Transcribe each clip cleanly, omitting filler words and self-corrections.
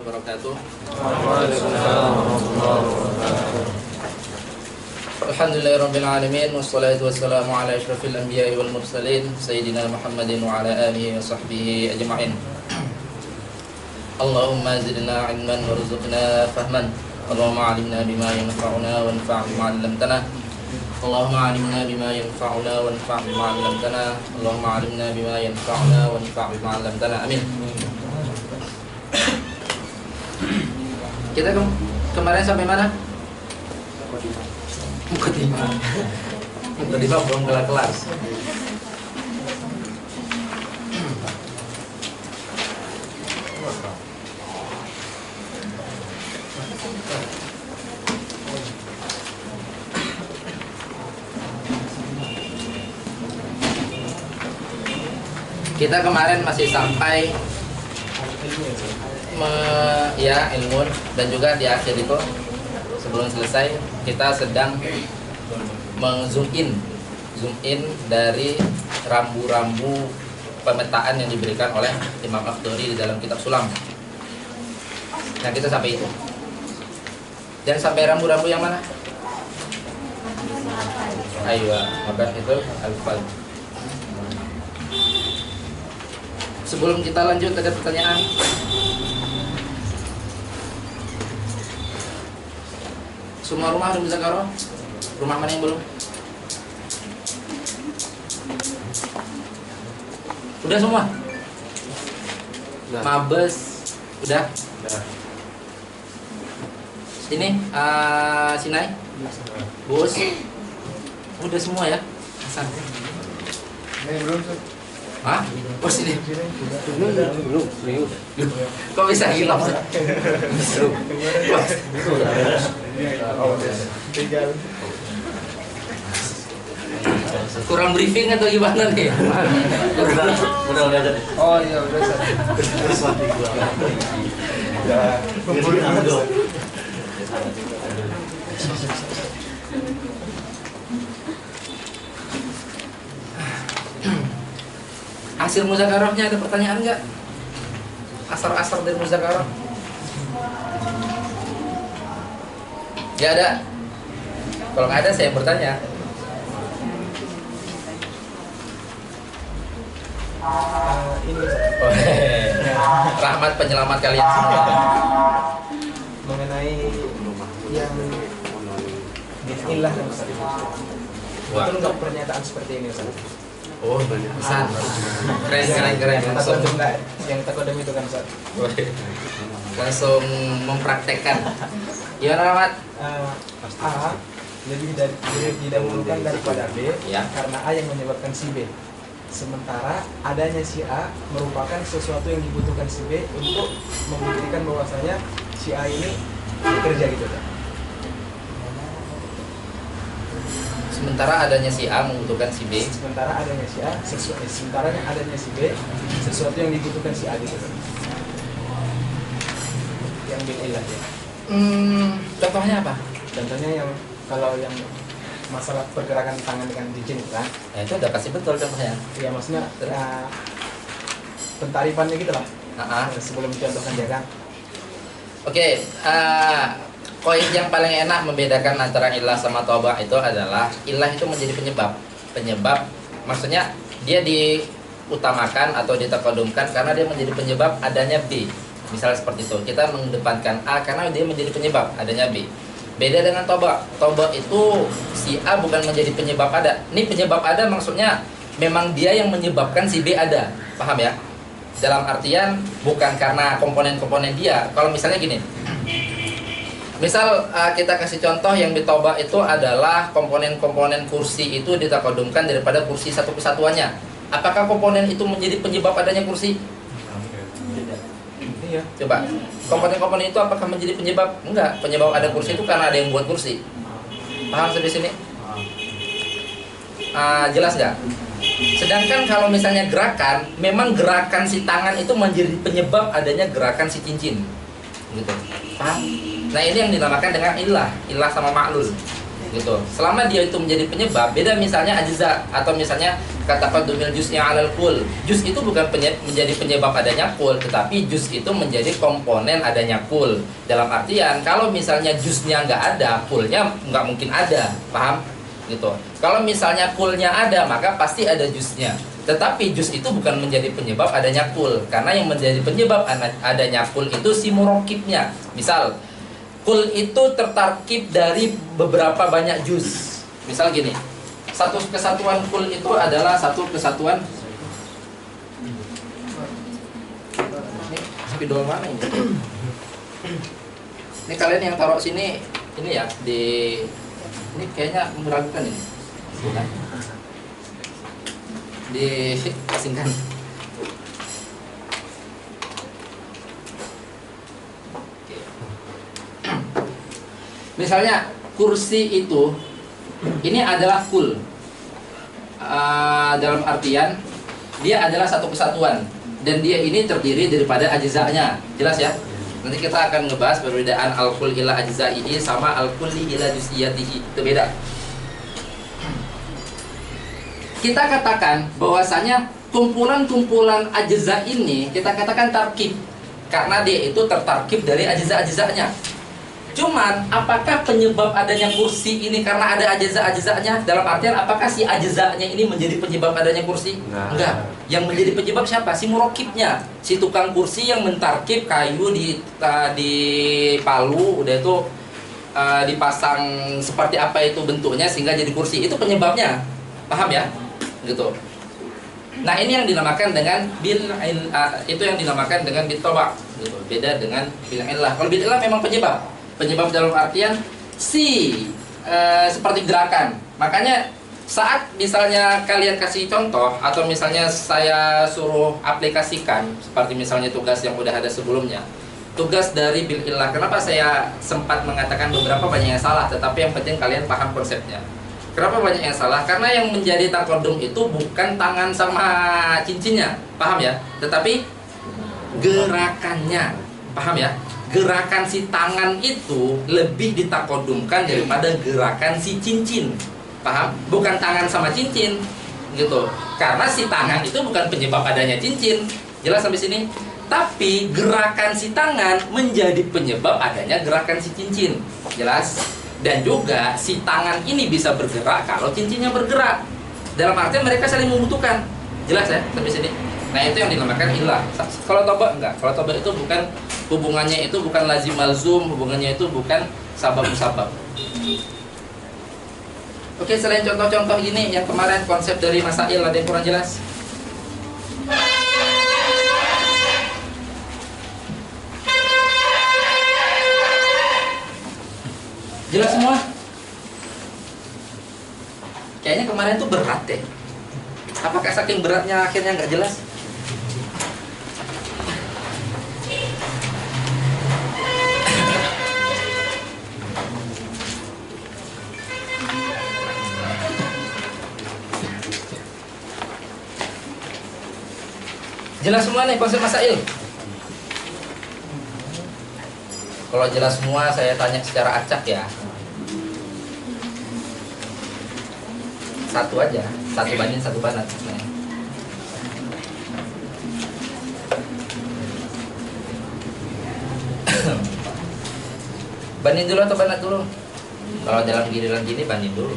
Wabarakatuh. Alhamdulillahirabbil alamin wassalatu wassalamu ala asyrafil anbiya'i wal mursalin sayyidina Muhammadin wa ala alihi wa sahbihi ajma'in. Allahumma zidna ilman warzuqna fahman. Allahumma 'allimna bima yanfa'una wanfa' bima 'allamtana. Allahumma 'allimna bima yanfa'una wanfa' bima 'allamtana. Allahumma 'allimna bima yanfa'una wanfa' bima 'allamtana. Amin. Kita kemarin sampai mana? Mukadimah. Mukadimah belum kelar-kelar. Kita kemarin masih sampai ilmu, dan juga di akhir itu sebelum selesai kita sedang zoom in dari rambu-rambu pemetaan yang diberikan oleh Imam Akhdari di dalam kitab Sulam. Nah, kita sampai itu. Dan sampai rambu-rambu yang mana? Ayo, maka itu al-fal. Sebelum kita lanjut, ada pertanyaan? Semua rumah udah bisa karo? Rumah mana yang belum? Udah semua? Udah. Mabes? Udah? Udah. Ini Sinai? Bos? Udah semua ya? Asal. Ini belum tuh. Hah? Oh sini? Belum. Kok bisa hilang? Kurang briefing atau gimana nih? Udah aja. Oh iya udah. Terus mati gua. Ya, Hasil muzakarahnya ada pertanyaan nggak? Asar-asar dari muzakarah? Nggak ada. Kalau nggak ada saya bertanya. Ini Rahmat penyelamat kalian semua. mengenai yang bismillah kan Ustaz. Wah. Betul nggak pernyataan seperti ini Ustaz? Oh, bisa. Keren. Yang takodem itu kan Ustaz. Langsung mempraktekkan. Gimana Rahmat? A lebih didahulukan daripada B Ya. karena A yang menyebabkan si B. Sementara adanya si A merupakan sesuatu yang dibutuhkan si B untuk membuktikan bahwasanya si A ini bekerja gitu kan. Sementara adanya si A membutuhkan si B. Sementara adanya si A, sementara adanya si B, sesuatu yang dibutuhkan si A gitu kan. Yang bilillah ya. Contohnya apa? Contohnya yang kalau yang masalah pergerakan tangan dengan cincin kan. Nah, itu udah kasih betul contohnya. Ya maksudnya pentarifannya gitu lah. Sebelum dicontohkan ya kan. Oke, koin yang paling enak membedakan antara ilah sama tobah itu adalah ilah itu menjadi penyebab maksudnya dia diutamakan atau ditakodumkan karena dia menjadi penyebab adanya B. Misalnya seperti itu, kita mengedepankan A karena dia menjadi penyebab adanya B. Beda dengan tobah itu si A bukan menjadi penyebab ada. Ini penyebab ada maksudnya memang dia yang menyebabkan si B ada, paham ya? Dalam artian bukan karena komponen-komponen dia. Kalau misalnya gini, misal kita kasih contoh yang di Toba itu adalah komponen-komponen kursi itu ditakodumkan daripada kursi satu kesatuannya. Apakah komponen itu menjadi penyebab adanya kursi? Iya. Coba, komponen-komponen itu apakah menjadi penyebab? Enggak, penyebab ada kursi itu karena ada yang buat kursi. Paham sampai sini? Jelas nggak? Sedangkan kalau misalnya gerakan, memang gerakan si tangan itu menjadi penyebab adanya gerakan si cincin, gitu. Paham? Nah ini yang dinamakan dengan ilah sama maklul. gitu. Selama dia itu menjadi penyebab, beda misalnya ajza atau misalnya kata qadumil juz'i 'alal kul. Juz itu bukan menjadi penyebab adanya kul, tetapi juz itu menjadi komponen adanya kul. Dalam artian kalau misalnya juznya nggak ada, kulnya nggak mungkin ada, paham? Gitu. Kalau misalnya kulnya ada, maka pasti ada juznya. Tetapi juz itu bukan menjadi penyebab adanya kul, karena yang menjadi penyebab adanya kul itu si murokibnya. Misal kul itu tertarkib dari beberapa banyak juz. Misal gini, satu kesatuan kul itu adalah satu kesatuan. Ini spidol mana ini? Ini kalian yang taruh sini, ini ya di ini kayaknya meragukan ini, bukan? Diasingkan. Misalnya kursi itu, ini adalah kul. Dalam artian dia adalah satu kesatuan dan dia ini terdiri daripada ajza'nya. Jelas ya? Nanti kita akan ngebahas perbedaan al-kul ila ajza'ihi sama al-kulli ila juz'iyatihi. Itu beda. Kita katakan bahwasanya kumpulan-kumpulan ajza ini kita katakan tarkib karena dia itu tertarkib dari ajza-ajza'nya. Cuman apakah penyebab adanya kursi ini karena ada ajza-ajza'nya? Dalam artian apakah si ajza'nya ini menjadi penyebab adanya kursi? Enggak. Yang menjadi penyebab siapa? Si murokibnya, si tukang kursi yang mentarkib kayu di palu, udah itu dipasang seperti apa itu bentuknya sehingga jadi kursi. Itu penyebabnya. Paham ya? Gitu. Nah, ini yang dinamakan dengan itu yang dinamakan dengan bitobak, gitu. Beda dengan bil illah. Kalau bil illah memang penyebab. Penyebab dalam artian seperti gerakan. Makanya saat misalnya kalian kasih contoh atau misalnya saya suruh aplikasikan seperti misalnya tugas yang udah ada sebelumnya. Tugas dari bil illah. Kenapa saya sempat mengatakan beberapa banyak yang salah, tetapi yang penting kalian paham konsepnya. Kenapa banyak yang salah? Karena yang menjadi takodum itu bukan tangan sama cincinnya, paham ya? Tetapi gerakannya, paham ya? Gerakan si tangan itu lebih ditakodumkan daripada gerakan si cincin, paham? Bukan tangan sama cincin, gitu. Karena si tangan itu bukan penyebab adanya cincin, jelas sampai sini? Tapi gerakan si tangan menjadi penyebab adanya gerakan si cincin, jelas? Dan juga si tangan ini bisa bergerak kalau cincinnya bergerak. Dalam artian mereka saling membutuhkan. Jelas ya sampai sini? Nah, itu yang dinamakan ilah. Kalau toba enggak. Kalau toba itu bukan hubungannya, itu bukan lazim malzum, hubungannya itu bukan sabab musabab. Oke, selain contoh-contoh ini yang kemarin konsep dari masail ada yang kurang jelas? Jelas semua? Kayaknya kemarin tuh berat deh. Apakah saking beratnya akhirnya nggak jelas? Jelas semua nih konsep masail? Kalau jelas semua saya tanya secara acak ya. Satu aja, satu banding satu banat. Banding dulu atau banat dulu? Kalau dalam giliran gini banding dulu.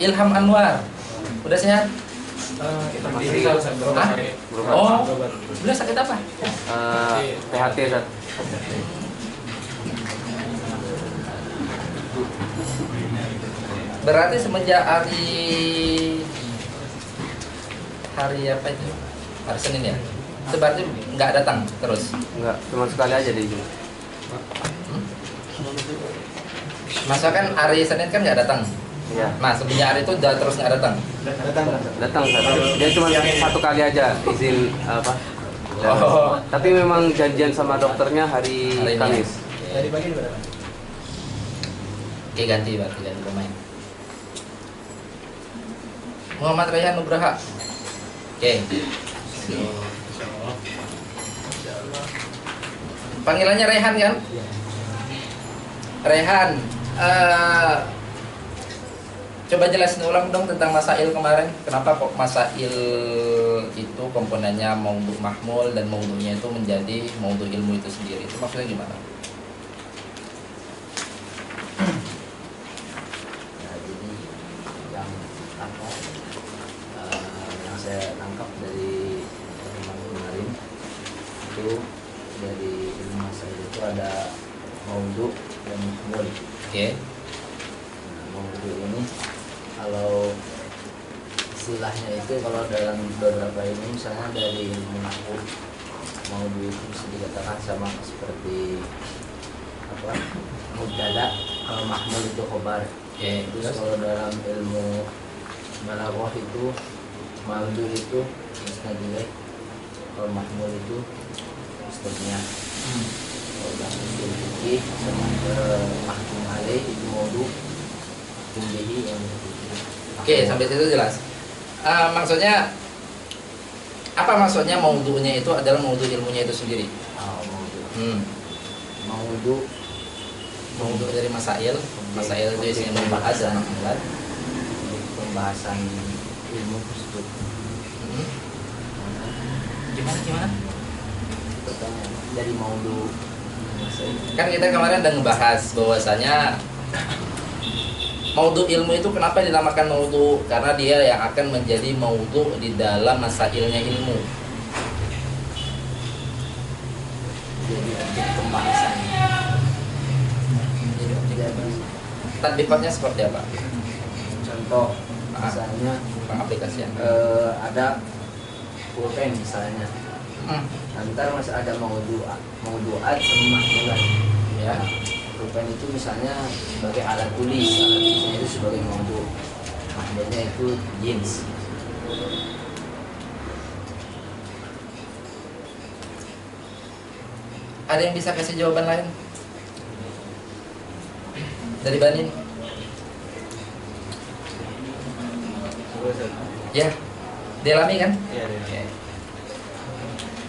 Ilham Anwar, udah sehat? Oh, udah sakit apa? PHT, Ustaz. Berarti semenjak hari apa itu? Hari Senin ya? Itu berarti nggak datang terus? Enggak, cuma sekali aja di sini. Masa kan hari Senin kan nggak datang? Iya. Nah, semenjak hari itu udah terus nggak datang? Datang, Ustaz. Dia cuma satu kali aja izin apa? Oh. Tapi memang janjian sama dokternya hari Hari ini. Kamis. Dari pagi berapa? Oke, ganti berarti ganti pemain. Muhammad Raihan Nugraha. Oke. Panggilannya Rehan kan? Rehan, coba jelasin ulang dong tentang masail kemarin. Kenapa kok masail itu komponennya maudhu mahmul dan maudhunya itu menjadi maudhu ilmu itu sendiri? Itu maksudnya gimana? Nah, jadi yang apa yang saya tangkap dari teman kemarin itu dari ilmu masail itu ada maudhu dan mahmul. Oke. Nah, maudhu ini kalau istilahnya itu kalau dalam beberapa ilmu misalnya dari ilmu nahwu, maudhu itu bisa dikatakan sama seperti apa mubtada, kalau mahmul itu khobar. Oke. Terus kalau dalam ilmu balaghah itu maudhu itu musnadileh, kalau mahmul itu musnadnya. Kalau dalam usul fikih sama mahkum alaih itu maudhu, mahkum bihi yang Oke, sampai situ jelas. Maksudnya apa maksudnya maudhunya itu adalah maudhu ilmunya itu sendiri? maudhu. Maudhu dari masail itu isinya membahas dan makmulat. Pembahasan ilmu tersebut. Gimana? Pertanyaan dari maudhu masail. Kan kita kemarin udah ngebahas bahwasanya maudhu ilmu itu kenapa dinamakan maudhu? Karena dia yang akan menjadi maudhu di dalam masailnya ilmu. Jadi objek pembahasan. Tadbiqatnya seperti apa? Contoh misalnya Pengaplikasian. ada pulpen misalnya. Ntar masih ada maudu'at sama mahmulat. Ya. Pulpen itu misalnya sebagai alat tulisnya itu sebagai maudhu. Mahmulnya itu jins. Ada yang bisa kasih jawaban lain? Dari Banin? Ya. Delami kan? Iya, Oke.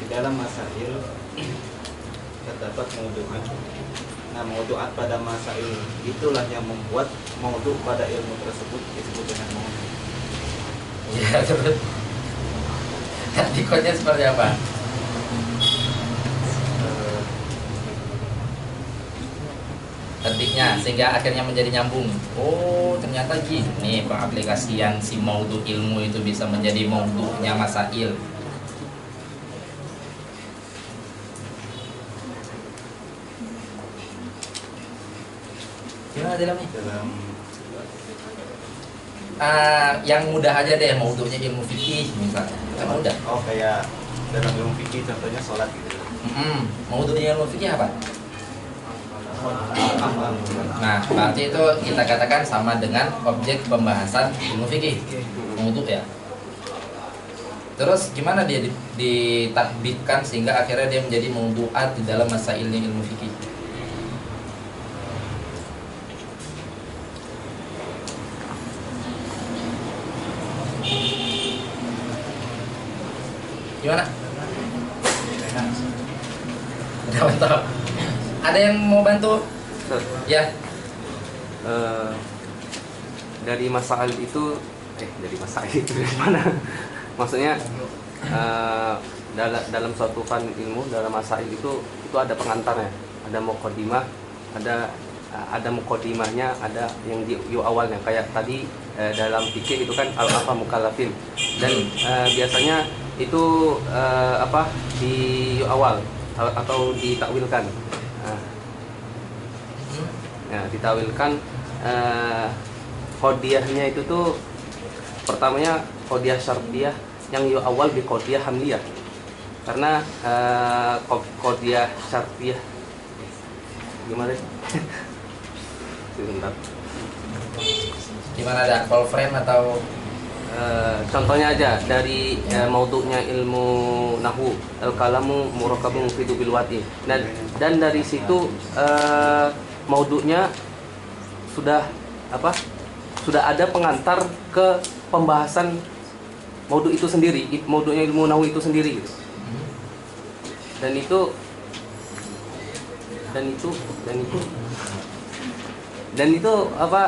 di dalam masail terdapat maudhu'at. Nah, maudhu'at pada masail itulah yang membuat maudhu pada ilmu tersebut disebut dengan maudhu. Ya, terus. Tadbiqatnya seperti apa? Tadbiqnya sehingga akhirnya menjadi nyambung. Oh, ternyata gini pengaplikasian si maudhu ilmu itu bisa menjadi maudhunya masail. Gimana dalamnya? Dalam Yang mudah aja deh, maudhunya ilmu fikih misalnya. Kan mudah. kayak dalam ilmu fikih contohnya sholat gitu. Maudhunya ilmu fikih apa? Nah, berarti itu kita katakan sama dengan objek pembahasan ilmu fikih, maudhu ya. Terus gimana dia ditatbikkan sehingga akhirnya dia menjadi maudhu'at di dalam masailnya ilmu fikih? Gimana? Udah mantap. Ada yang mau bantu? Ustaz, Ya. dari masail itu dari masail itu dari mana? Maksudnya dalam suatu fan ilmu, dalam masail itu ada pengantarnya, ada muqaddimah, ada muqaddimahnya, ada yang di awalnya kayak tadi dalam fikih itu kan al-afa mukallafin, dan biasanya itu di awal atau ditakwilkan. Ya, ditawilkan qodiyahnya itu tuh pertamanya qodiyah syartiyah yang awal di qodiyah hamliyah, karena qodiyah syartiyah gimana sih? Sebentar. Gimana ada call friend atau Contohnya aja dari maudhu'nya ilmu nahwu, al-kalamu murakabun mufidu bil wati, dan dari situ maudhu'nya sudah sudah ada pengantar ke pembahasan maudu itu sendiri, maudunya ilmu nahwu itu sendiri gitu. Dan itu apa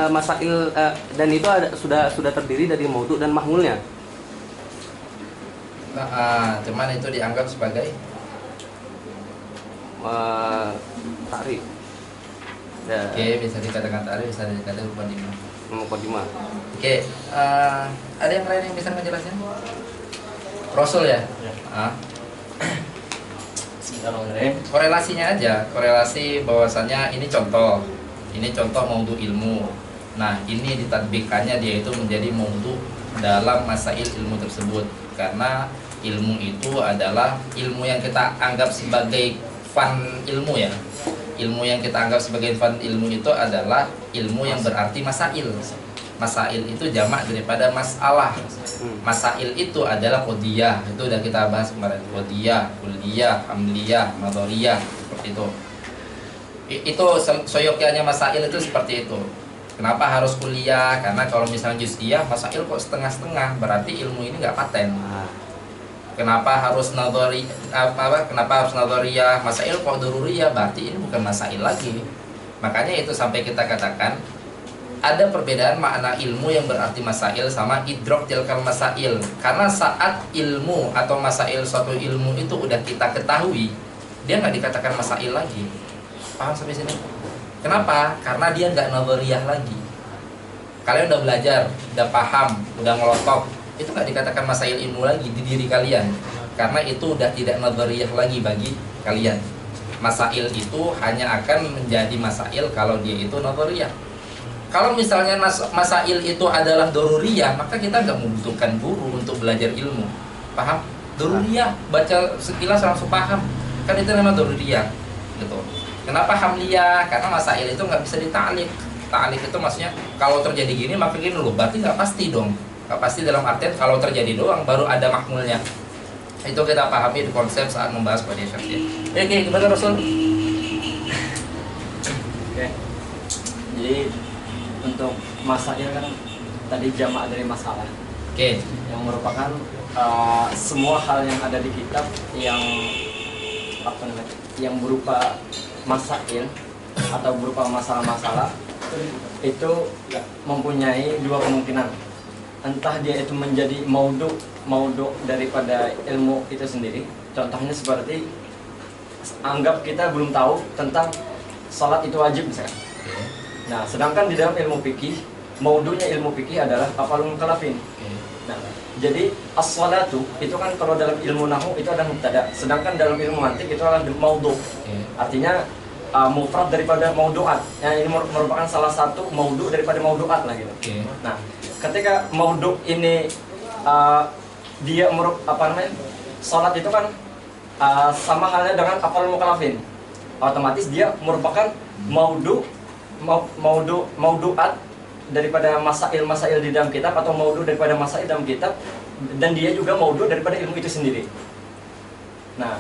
masail dan itu ada, sudah terdiri dari maudu dan mahmulnya. Nah, cuman itu dianggap sebagai Takrif. Ya, oke, bisa dikatakan takrif, bisa dikatakan mukadimah. mukadimah. Oke, ada yang lain yang bisa menjelaskan? Rasul ya? Ah. Korelasinya aja, korelasi bahwasannya ini contoh maudu ilmu. Nah, ini ditadbikannya dia itu menjadi maudu dalam masail ilmu tersebut, karena ilmu itu adalah ilmu yang kita anggap sebagai fan ilmu ya. Ilmu yang kita anggap sebagai fan ilmu itu adalah ilmu yang berarti masail. Masail itu jamak daripada masalah. Masail itu adalah qodiyah, itu udah kita bahas kemarin. Qodiyah, kulliyah, hamliyah, madoriyah, seperti itu. Itu soyokianya masail itu seperti itu. Kenapa harus kuliah? Karena kalau misalnya juz'iyah, masail kok setengah-setengah, berarti ilmu ini nggak paten. Kenapa harus nadhari kenapa harus nadhariyah? Masail kok dururiyah, berarti ini bukan masail lagi. Makanya itu sampai kita katakan ada perbedaan makna ilmu yang berarti masail sama idrok tilkal masail. Karena saat ilmu atau masail suatu ilmu itu udah kita ketahui, dia nggak dikatakan masail lagi. Paham sampai sini? Kenapa? Karena dia nggak nadhariyah lagi. Kalian udah belajar, udah paham, udah ngelotok, itu nggak dikatakan masail ilmu lagi di diri kalian, karena itu udah tidak nadhariyah lagi bagi kalian. Masail itu hanya akan menjadi masail kalau dia itu nadhariyah. Kalau misalnya masail itu adalah doruriyah, maka kita nggak membutuhkan guru untuk belajar ilmu. Paham? Doruriyah, baca sekilas langsung paham, kan itu namanya doruriyah gitu. Kenapa hamliyah? Karena masail itu nggak bisa dita'liq. Ta'liq itu maksudnya kalau terjadi gini maka gini loh, berarti nggak pasti dong. Gak pasti dalam artian kalau terjadi doang baru ada makmulnya. Itu kita pahami di konsep saat membahas qadiyah syar'iyyah. Oke, gimana Rasul? Oke. Jadi untuk masail kan tadi jamak dari masalah. Oke. Yang merupakan semua hal yang ada di kitab yang apa namanya? Yang berupa masail atau berupa masalah-masalah itu mempunyai dua kemungkinan. Entah dia itu menjadi maudhu daripada ilmu itu sendiri. Contohnya seperti anggap kita belum tahu tentang salat itu wajib misalkan. Nah, sedangkan di dalam ilmu fikih, maudhunya ilmu fikih adalah afalul mukallafin. Nah, jadi as-salatu itu kan kalau dalam ilmu nahwu itu ada mubtada, sedangkan dalam ilmu mantik itu adalah maudhu. Artinya mufrad daripada maudhu'at. Yang ini merupakan salah satu maudhu daripada maudhu'at lah gitu. Nah, ketika maudhu ini dia salat itu kan sama halnya dengan afalul mukallafin. Otomatis dia merupakan maudhu'at daripada masail di dalam kitab, atau maudhu daripada masail dalam kitab, dan dia juga maudhu daripada ilmu itu sendiri. Nah,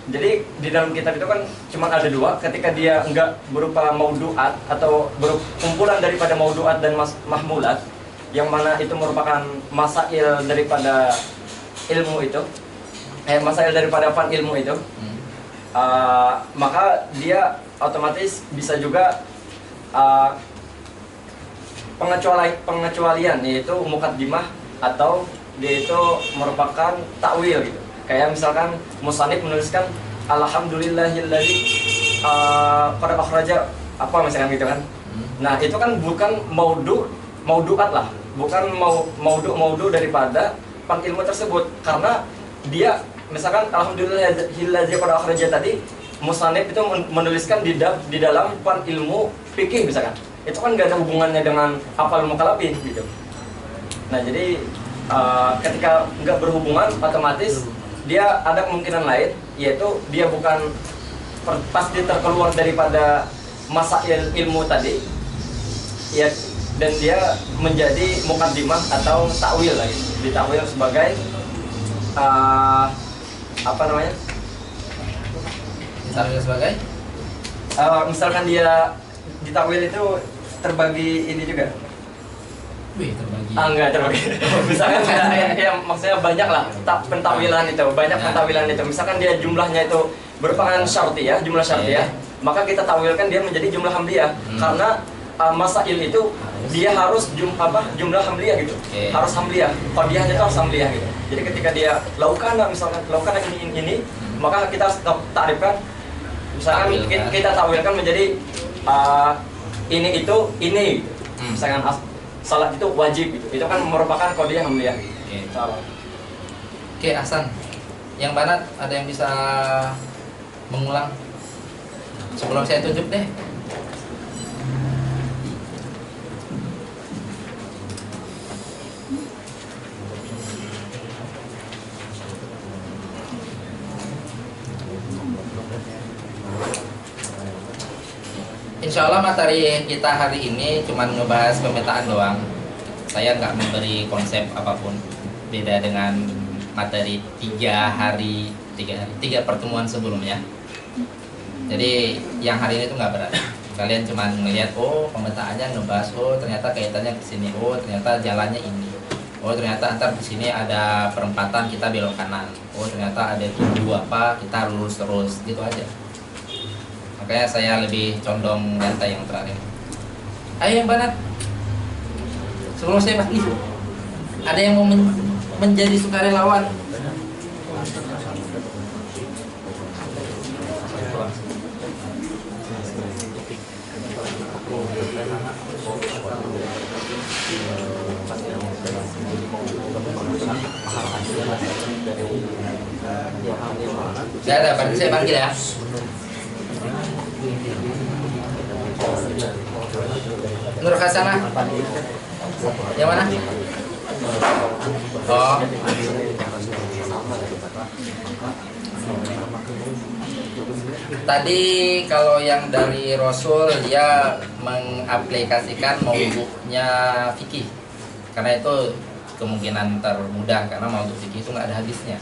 jadi di dalam kitab itu kan cuma ada dua. Ketika dia enggak berupa maudhu'at atau kumpulan daripada maudhu'at dan mahmulat, yang mana itu merupakan masail daripada ilmu itu, masail daripada fan ilmu itu, maka dia otomatis bisa juga pengecualian, yaitu muqaddimah, atau dia itu merupakan takwil gitu. Kayak misalkan musannif menuliskan alhamdulillahilladzi qad akhraja apa misalkan gitu kan. Nah, itu kan bukan maudhu'at lah, bukan maudhu daripada fan ilmu tersebut, karena dia misalkan alhamdulillahilladzi qad akhraja tadi musannif itu menuliskan di dalam fan ilmu fikih misalkan. Itu kan gak ada hubungannya dengan hafal mukallafin gitu. Nah, jadi ketika nggak berhubungan, otomatis dia ada kemungkinan lain, yaitu dia bukan pasti terkeluar daripada masail ilmu tadi ya, dan dia menjadi muqaddimah atau takwil lagi, ditakwil sebagai apa namanya, Ditakwil sebagai misalkan dia ditakwil itu terbagi ini juga. Wih, terbagi. Enggak terbagi. Misalkan ya, maksudnya banyak lah pentawilan itu, banyak Ya. pentawilan itu. Misalkan dia jumlahnya itu merupakan syartiyah, jumlah syartiyah, maka kita tawilkan dia menjadi jumlah hamliyah. Karena masail itu dia harus jumlah hamliyah gitu. Harus hamliyah. Qadiyahnya itu harus hamliyah gitu. Jadi ketika dia laukana misalkan laukana ini, maka kita harus takrifkan misalkan kita tawilkan menjadi ini itu ini. Misalkan salat itu wajib gitu. Itu kan merupakan qadiyah hamliyah gitu. Oke, Hasan. Yang Banat ada yang bisa mengulang? Sebelum saya tunjuk deh. Insya Allah materi kita hari ini cuma ngebahas pemetaan doang. Saya nggak memberi konsep apapun. Beda dengan materi tiga pertemuan sebelumnya. Jadi yang hari ini tuh nggak berat. Kalian cuma ngelihat, oh pemetaannya ngebahas, oh ternyata kaitannya ke sini, oh ternyata jalannya ini, oh ternyata antar di sini ada perempatan kita belok kanan, oh ternyata ada tujuh apa kita lurus terus, gitu aja. Makanya saya lebih condong nyantai yang terakhir. Ayo yang Banat. Sebelum saya bagi, ada yang mau menjadi sukarelawan? Saya ada, berarti saya panggil ya. Nur Hasanah. Yang mana? Oh. Tadi kalau yang dari Rasul dia mengaplikasikan maudhu'nya fikih. Karena itu kemungkinan termudah karena maudhu' fikih itu nggak ada habisnya.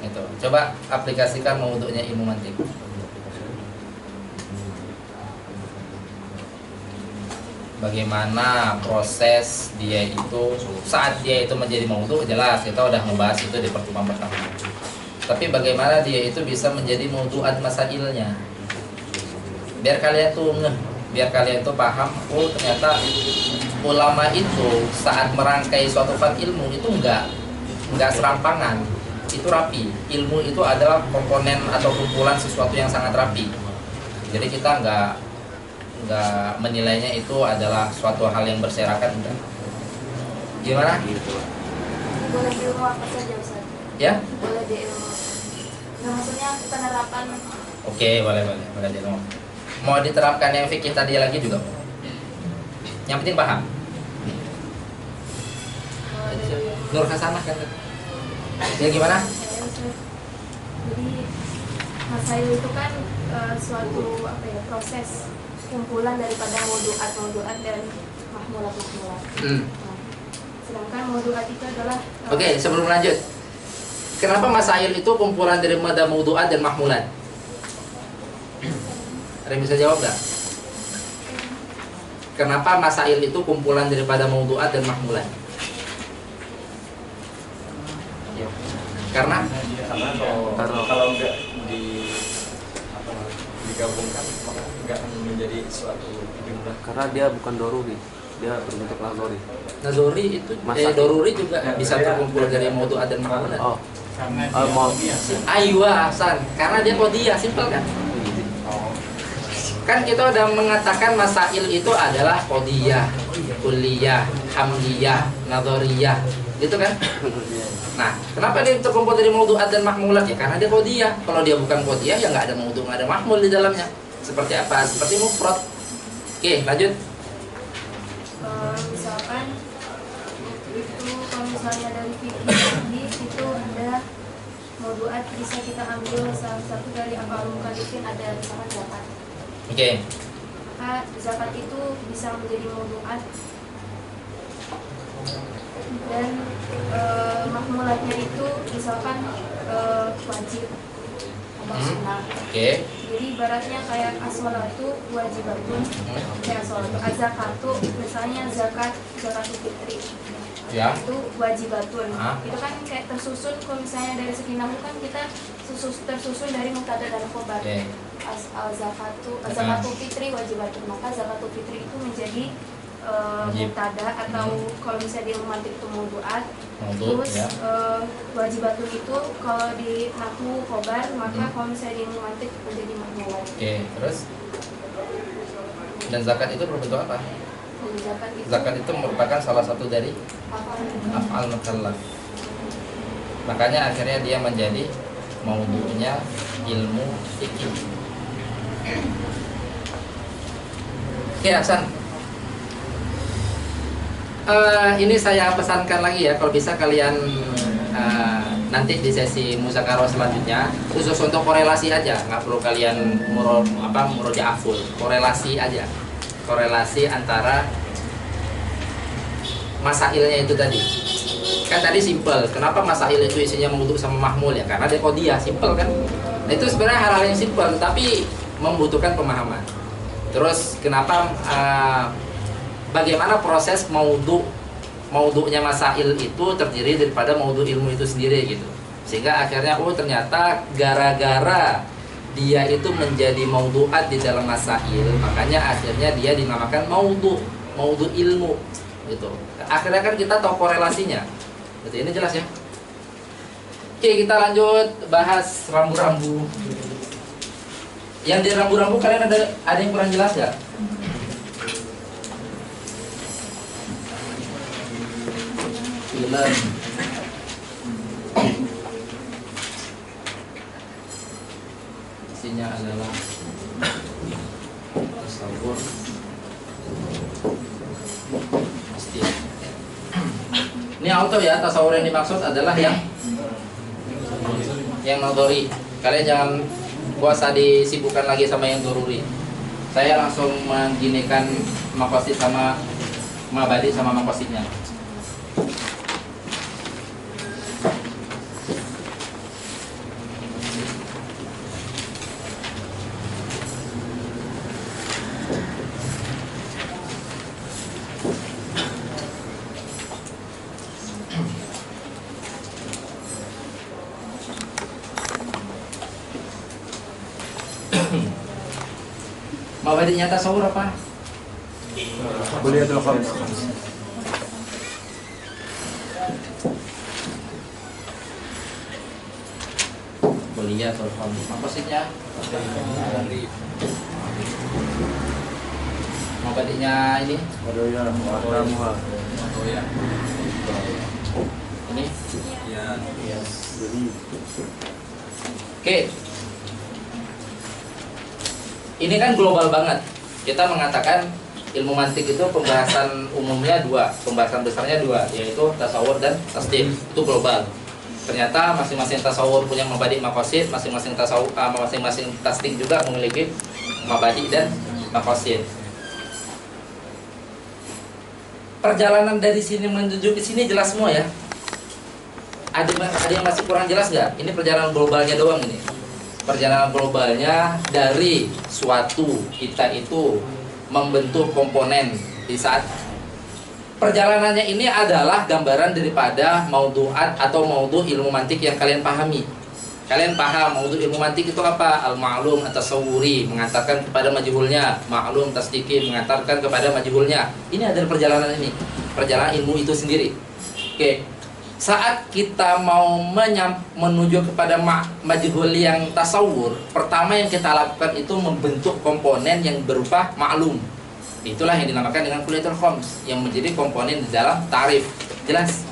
Itu. Coba aplikasikan maudhu'nya ilmu mantiq. Bagaimana proses dia itu saat dia itu menjadi maudhu', jelas kita udah membahas itu di pertemuan pertama. Tapi bagaimana dia itu bisa menjadi maudhu'at masailnya? Biar kalian tuh biar kalian tuh paham, oh ternyata ulama itu saat merangkai suatu fan ilmu itu enggak serampangan, itu rapi. Ilmu itu adalah komponen atau kumpulan sesuatu yang sangat rapi. Jadi kita enggak menilainya itu adalah suatu hal yang berserakan, enggak. Gimana? Boleh ilmu apa saja Ustaz? Ya? Boleh di ilmu. Nah, maksudnya penerapan. Oke, boleh di ilmu. Mau diterapkan yang fikih tadi lagi juga. Yang penting paham. Nur Hasanah kan. Ya gimana? Jadi masail itu kan suatu proses kumpulan daripada maudhu'at dan mahmulat. Nah, sedangkan maudhu'at itu adalah Oke, sebelum lanjut. Kenapa masail itu kumpulan dari maudhu'at dan mahmulat? Ada yang bisa jawab nggak? Kenapa masail itu kumpulan daripada maudhu'at dan mahmulat? Karena kalau enggak digabungkan maka enggak menjadi suatu jumlah. Karena dia bukan doruri, dia berbentuk lazori. nazori itu doruri juga bisa terkumpul dari maudhu'at dan mahmulat. Oh, Karena mau Aywa Hasan, karena dia qadiyah, simpel kan? Kan kita udah mengatakan masail itu adalah qadiyah, kulliyah, hamliyah, nadhariyah, gitu kan? Nah, kenapa dia terkumpul dari maudhu'at dan mahmulat? Ya karena dia qadiyah. Kalau dia bukan qadiyah ya nggak ada maudhu', nggak ada mahmul di dalamnya. Seperti apa? Seperti mufrad. Oke, lanjut. misalkan itu kalau misalnya dari fikih itu ada maudhu'at, bisa kita ambil salah satu dari af'alul mukallafin, ada misalkan zakat. Oke. Maka zakat itu bisa menjadi maudhu'at dan mahmulatnya itu misalkan wajib. atau sunnah. Oke. Jadi ibaratnya kayak as-sholatu wajibatun, kayak as-sholatu, az-zakatu, misalnya zakatul fitri. Ya. Itu wajibatun. Ah. Itu kan kayak tersusun, kalau misalnya dari segi nahwu kan kita tersusun dari mubtada dan khobar. Oke. Zakatul fitri wajibatun, maka zakatul fitri itu menjadi Wajib. mubtada atau kalau misalnya dia memantik itu mauduat. Maudhu, Terus ya. wajibatun itu kalau di nahwu khobar, maka Hmm. kalau misalnya dia memantik menjadi mahmulah. Oke, terus dan zakat itu berbentuk apa? Dan Zakat itu merupakan salah satu dari apa? af'al mukallaf. Makanya akhirnya dia menjadi maudhu'nya ilmu fikih. Oke, Hasan. Ini saya pesankan lagi ya, kalau bisa kalian nanti di sesi muzakarah selanjutnya khusus untuk korelasi aja, nggak perlu kalian murojaah full, korelasi aja, korelasi antara masailnya itu tadi. Kan tadi simple, kenapa masail itu isinya maudhu sama mahmul ya? Karena dia qadiyah, simple kan? Nah, itu sebenarnya hal-hal yang simple tapi membutuhkan pemahaman. Terus kenapa bagaimana proses maudhu'nya masail itu terdiri daripada maudhu' ilmu itu sendiri gitu. Sehingga akhirnya ternyata gara-gara dia itu menjadi maudhu'at di dalam masail, makanya akhirnya dia dinamakan maudhu' ilmu gitu. Akhirnya kan kita tahu korelasinya. Berarti ini jelas ya. Oke, kita lanjut bahas rambu-rambu. Yang di rambu-rambu kalian ada yang kurang jelas ya? Film. Isinya adalah tasawur pasti. Ini auto ya, tasawur yang dimaksud adalah yang nadori. Kalian jangan puasa disibukkan lagi sama yang doruri. Saya langsung mengginikan makosid sama mabadi sama makosidnya. Mabadinya tasawur apa? Kuliatul khams. Kuliatul khams. Maksudnya? Mabadinya ini? Ini? Ya. Oke. Ini kan global banget. Kita mengatakan ilmu mantik itu pembahasan umumnya dua, pembahasan besarnya dua, yaitu tasawur dan tasdid. Itu global. Ternyata masing-masing tasawur punya mabadi makosid, masing-masing tasdid juga memiliki mabadi dan makosid. Perjalanan dari sini menuju ke sini jelas semua ya. Ada yang masih kurang jelas nggak? Ini perjalanan globalnya doang ini. Perjalanan globalnya dari suatu kita itu membentuk komponen di saat perjalanannya ini adalah gambaran daripada maudhu'at atau maudhu' ilmu mantik yang kalian pahami. Kalian paham maudhu' ilmu mantik itu apa? Al-ma'lum at-tasawwuri mengantarkan kepada majhulnya, ma'lum tasdiki mengantarkan kepada majhulnya. Ini adalah perjalanan ini, perjalanan ilmu itu sendiri. Oke. Saat kita mau menuju kepada majhul yang tasawur, pertama yang kita lakukan itu membentuk komponen yang berupa maklum. Itulah yang dinamakan dengan kuliatul khams, yang menjadi komponen di dalam ta'rif. Jelas?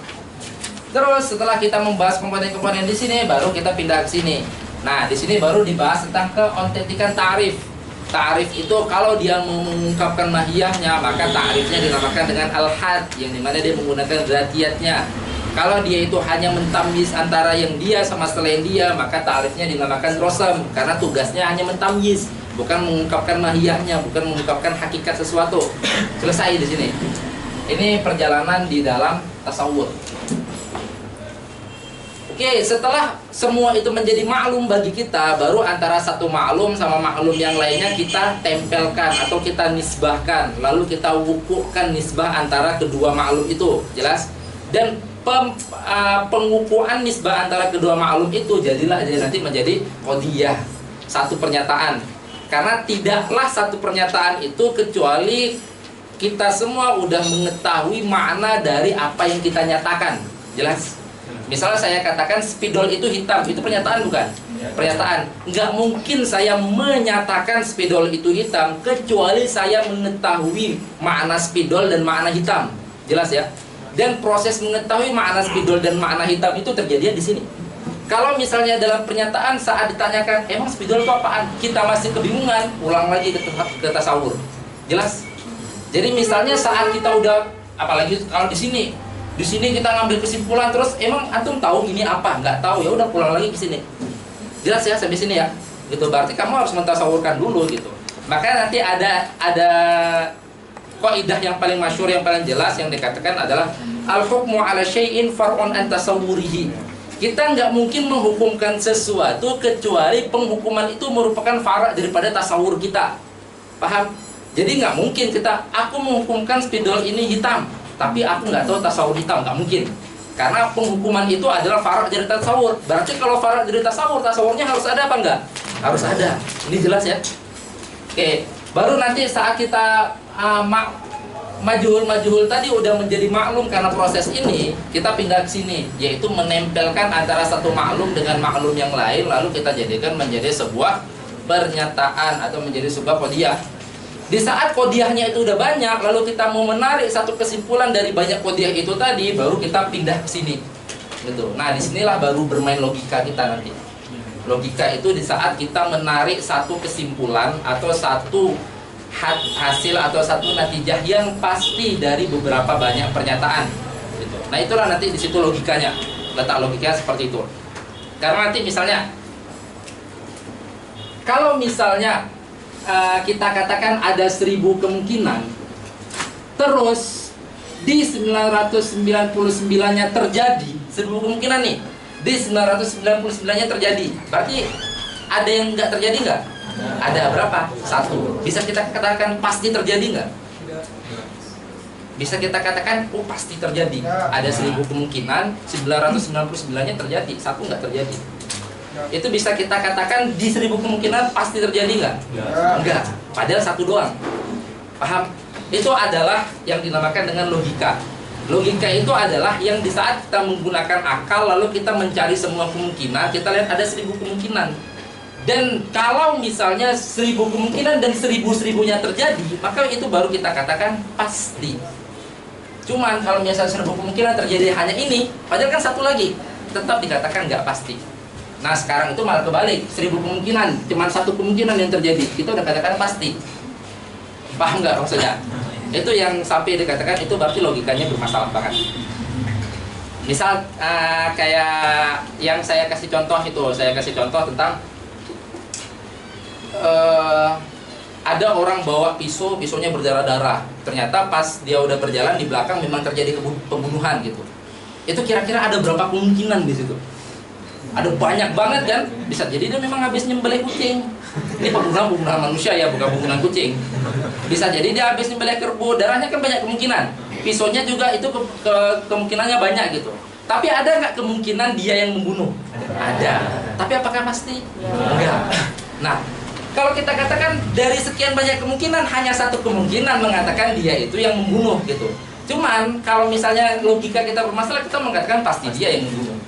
Terus setelah kita membahas komponen-komponen di sini, baru kita pindah ke sini. Nah, di sini baru dibahas tentang keontentikan ta'rif. Ta'rif itu kalau dia mengungkapkan mahiyahnya, maka ta'rifnya dinamakan dengan al-had, yang dimana dia menggunakan dzatiyatnya. Kalau dia itu hanya mentamyiz antara yang dia sama selain dia, maka ta'rifnya dinamakan rosam, karena tugasnya hanya mentamyiz, bukan mengungkapkan mahiyahnya, bukan mengungkapkan hakikat sesuatu. Selesai di sini. Ini perjalanan di dalam tasawur. Oke, Oke, setelah semua itu menjadi maklum bagi kita, baru antara satu maklum sama maklum yang lainnya kita tempelkan atau kita nisbahkan, lalu kita wukukan nisbah antara kedua maklum itu, jelas? Dan pengukuhan nisbah antara kedua maklum itu jadi nanti menjadi qadiyah, satu pernyataan. Karena tidaklah satu pernyataan itu kecuali kita semua udah mengetahui makna dari apa yang kita nyatakan, jelas? Misalnya saya katakan spidol itu hitam, itu pernyataan bukan? Pernyataan. Nggak mungkin saya menyatakan spidol itu hitam kecuali saya mengetahui makna spidol dan makna hitam, jelas ya? Dan proses mengetahui makna spidol dan makna hitam itu terjadi di sini. Kalau misalnya dalam pernyataan saat ditanyakan emang spidol itu apaan, kita masih kebingungan, ulang lagi ke tasawur, jelas? Jadi misalnya saat kita udah, apalagi kalau di sini kita ngambil kesimpulan terus emang antum tahu ini apa? Nggak tahu, ya udah pulang lagi ke sini. Jelas ya sampai sini ya. Gitu berarti kamu harus mentasawurkan dulu gitu. Maka nanti ada kaidah yang paling masyhur yang paling jelas yang dikatakan adalah al-hukmu 'ala syai'in far'un an tasawwurihi. Kita nggak mungkin menghukumkan sesuatu kecuali penghukuman itu merupakan fara' daripada tasawur kita. Paham? Jadi nggak mungkin aku menghukumkan spidol ini hitam, tapi aku nggak tahu tasawur hitam, nggak mungkin. Karena penghukuman itu adalah farak dari tasawur. Berarti kalau farak dari tasawur, tasawurnya harus ada apa enggak? Harus ada. Ini jelas ya. Oke, baru nanti saat kita majhul tadi udah menjadi maklum karena proses ini, kita pindah ke sini, yaitu menempelkan antara satu maklum dengan maklum yang lain, lalu kita jadikan menjadi sebuah pernyataan atau menjadi sebuah qadiyah. Di saat qadiyahnya itu udah banyak, lalu kita mau menarik satu kesimpulan dari banyak qadiyah itu tadi, baru kita pindah ke sini. Gitu. Nah, disinilah baru bermain logika kita nanti. Logika itu di saat kita menarik satu kesimpulan atau satu hasil atau satu natijah yang pasti dari beberapa banyak pernyataan. Gitu. Nah, itulah nanti di situ logikanya. Letak logikanya seperti itu. Karena nanti misalnya, kalau misalnya kita katakan ada 1000 kemungkinan, terus di 999-nya terjadi 1000 kemungkinan nih, di 999-nya terjadi, berarti ada yang nggak terjadi nggak? Ada berapa? 1. Bisa kita katakan pasti terjadi nggak? Bisa kita katakan pasti terjadi. Ada 1000 kemungkinan, 999-nya terjadi, 1 nggak terjadi. Itu bisa kita katakan di 1000 kemungkinan pasti terjadi nggak? Enggak. Padahal 1 doang. Paham? Itu adalah yang dinamakan dengan logika. Logika itu adalah yang di saat kita menggunakan akal lalu kita mencari semua kemungkinan, kita lihat ada 1000 kemungkinan. Dan kalau misalnya 1000 kemungkinan dan 1000-1000-nya terjadi, maka itu baru kita katakan pasti. Cuman kalau misalnya 1000 kemungkinan terjadi hanya ini, padahal kan 1 lagi, tetap dikatakan nggak pasti. Nah, sekarang itu malah kebalik, 1000 kemungkinan, cuma 1 kemungkinan yang terjadi, kita udah katakan pasti. Paham nggak maksudnya? Itu yang sampai dikatakan itu berarti logikanya bermasalah banget. Misal kayak yang saya kasih contoh itu, saya kasih contoh tentang ada orang bawa pisau, pisaunya berdarah-darah. Ternyata pas dia udah berjalan di belakang memang terjadi pembunuhan gitu. Itu kira-kira ada berapa kemungkinan di situ? Ada banyak banget kan? Bisa jadi dia memang habis nyembelih kucing. Ini pembunuhan manusia ya, bukan pembunuhan kucing. Bisa jadi dia habis nyembelih kerbau, darahnya kan banyak kemungkinan. Pisaunya juga itu kemungkinannya banyak gitu. Tapi ada nggak kemungkinan dia yang membunuh? Ada. Tapi apakah pasti? Enggak. Nah, kalau kita katakan dari sekian banyak kemungkinan hanya 1 kemungkinan mengatakan dia itu yang membunuh gitu. Cuman kalau misalnya logika kita bermasalah, kita mengatakan pasti dia yang membunuh.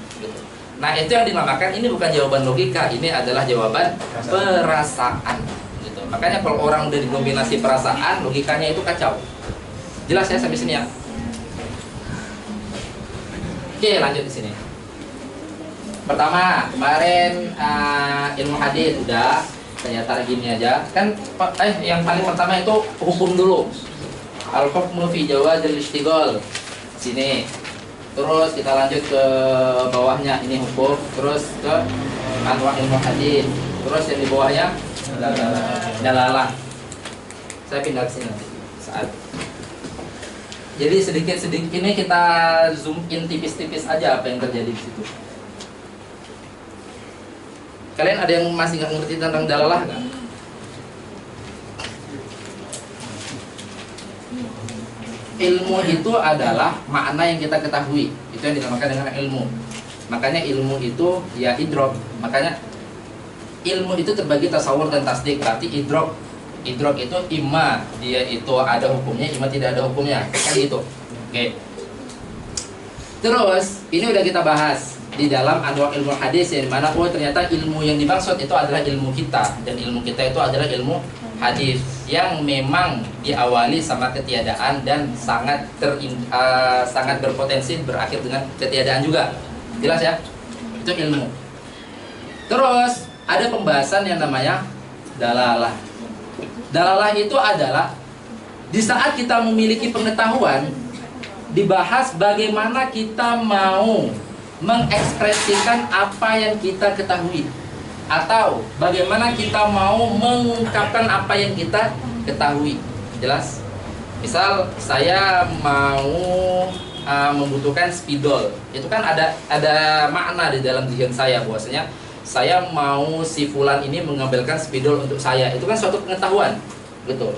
Nah, itu yang dinamakan ini bukan jawaban logika, ini adalah jawaban perasaan gitu. Makanya kalau orang udah didominasi perasaan, logikanya itu kacau. Jelas ya sampai sini ya? Oke, lanjut di sini. Pertama, kemarin ilmu hadis udah, ternyata gini aja. Kan yang paling pertama itu hukum dulu. Al-hukmu fi jawazil istighal. Sini. Terus kita lanjut ke bawahnya, ini hukum, terus ke anwa ilmu hadis, terus yang di bawahnya dalalah. Saya pindah ke sini nanti saat. Jadi sedikit-sedikit ini kita zoom in tipis-tipis aja apa yang terjadi di situ. Kalian ada yang masih nggak ngerti tentang dalalah nggak? Ilmu itu adalah makna yang kita ketahui. Itu yang dinamakan dengan ilmu. Makanya ilmu itu ya idrok. Makanya ilmu itu terbagi tasawur dan tasdik. Berarti idrok itu imma dia itu ada hukumnya, imma tidak ada hukumnya. Kan gitu. Oke. Terus ini udah kita bahas di dalam anwa ilmu hadis, yang mana ternyata ilmu yang dimaksud itu adalah ilmu kita, dan ilmu kita itu adalah ilmu hadis yang memang diawali sama ketiadaan dan sangat sangat berpotensi berakhir dengan ketiadaan juga. Jelas ya? Itu ilmu. Terus ada pembahasan yang namanya dalalah. Dalalah itu adalah di saat kita memiliki pengetahuan, dibahas bagaimana kita mau mengekspresikan apa yang kita ketahui, atau bagaimana kita mau mengungkapkan apa yang kita ketahui. Jelas? Misal saya mau membutuhkan spidol, itu kan ada makna di dalam zihn saya, bahwasanya saya mau si fulan ini mengambilkan spidol untuk saya. Itu kan suatu pengetahuan, betul.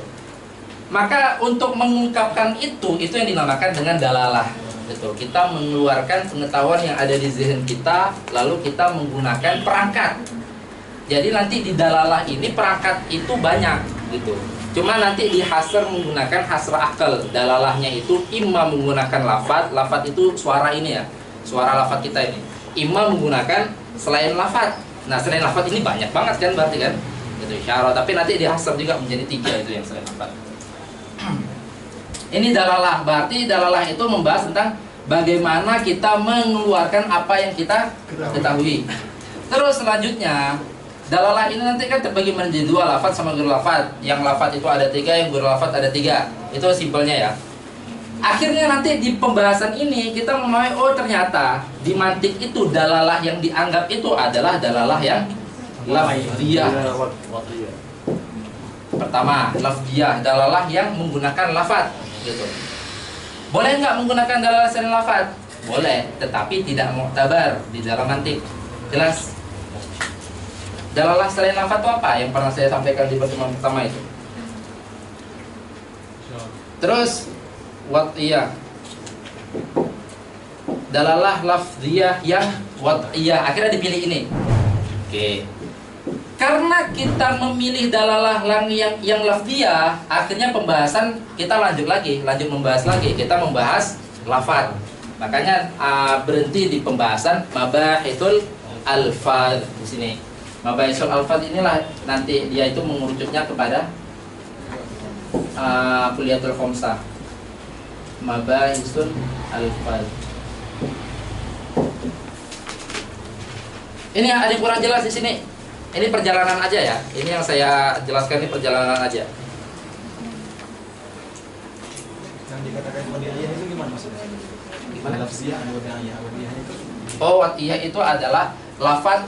Maka untuk mengungkapkan itu yang dinamakan dengan dalalah. Betul. Kita mengeluarkan pengetahuan yang ada di zihn kita, lalu kita menggunakan perangkat. Jadi nanti di dalalah ini perangkat itu banyak, gitu. Cuma nanti di hasr menggunakan hasr akal. Dalalahnya itu imma menggunakan lafaz itu suara ini ya, suara lafaz kita ini. Imma menggunakan selain lafaz. Nah, selain lafaz ini banyak banget kan berarti kan? Itu isyarat. Tapi nanti di hasr juga menjadi 3 itu yang selain lafaz. Ini dalalah, berarti dalalah itu membahas tentang bagaimana kita mengeluarkan apa yang kita ketahui. Terus selanjutnya, dalalah ini nanti kan terbagi menjadi 2, lafaz sama ghair lafaz. Yang lafaz itu ada 3, yang ghair lafaz ada 3. Itu simpelnya ya. Akhirnya nanti di pembahasan ini kita memahami, oh ternyata di mantik itu dalalah yang dianggap itu adalah dalalah yang lafziyah. Pertama, lafziyah, dalalah yang menggunakan lafaz, gitu. Boleh nggak menggunakan dalalah selain lafaz? Boleh, tetapi tidak mu'tabar di dalam mantik. Jelas? Dalalah selain lafaz itu apa? Yang pernah saya sampaikan di pertemuan pertama itu. Terus wat'iyah, dalalah lafziyah yang wat'iyah. Akhirnya dipilih ini. Oke. Karena kita memilih dalalah yang lafziyah, akhirnya pembahasan kita lanjut membahas lagi. Kita membahas lafaz. Makanya berhenti di pembahasan mabahithul alfaz di sini. Mabahithul alfaz inilah nanti dia itu mengerucutnya kepada kuliatul khamsah. Mabahithul alfaz. Ini ada yang kurang jelas di sini. Ini perjalanan aja ya. Ini yang saya jelaskan, ini perjalanan aja. Yang dikatakan wadiyah itu gimana maksudnya? Gimana? Lafziyah, wadiyah itu. Oh, wadiyah itu adalah lafaz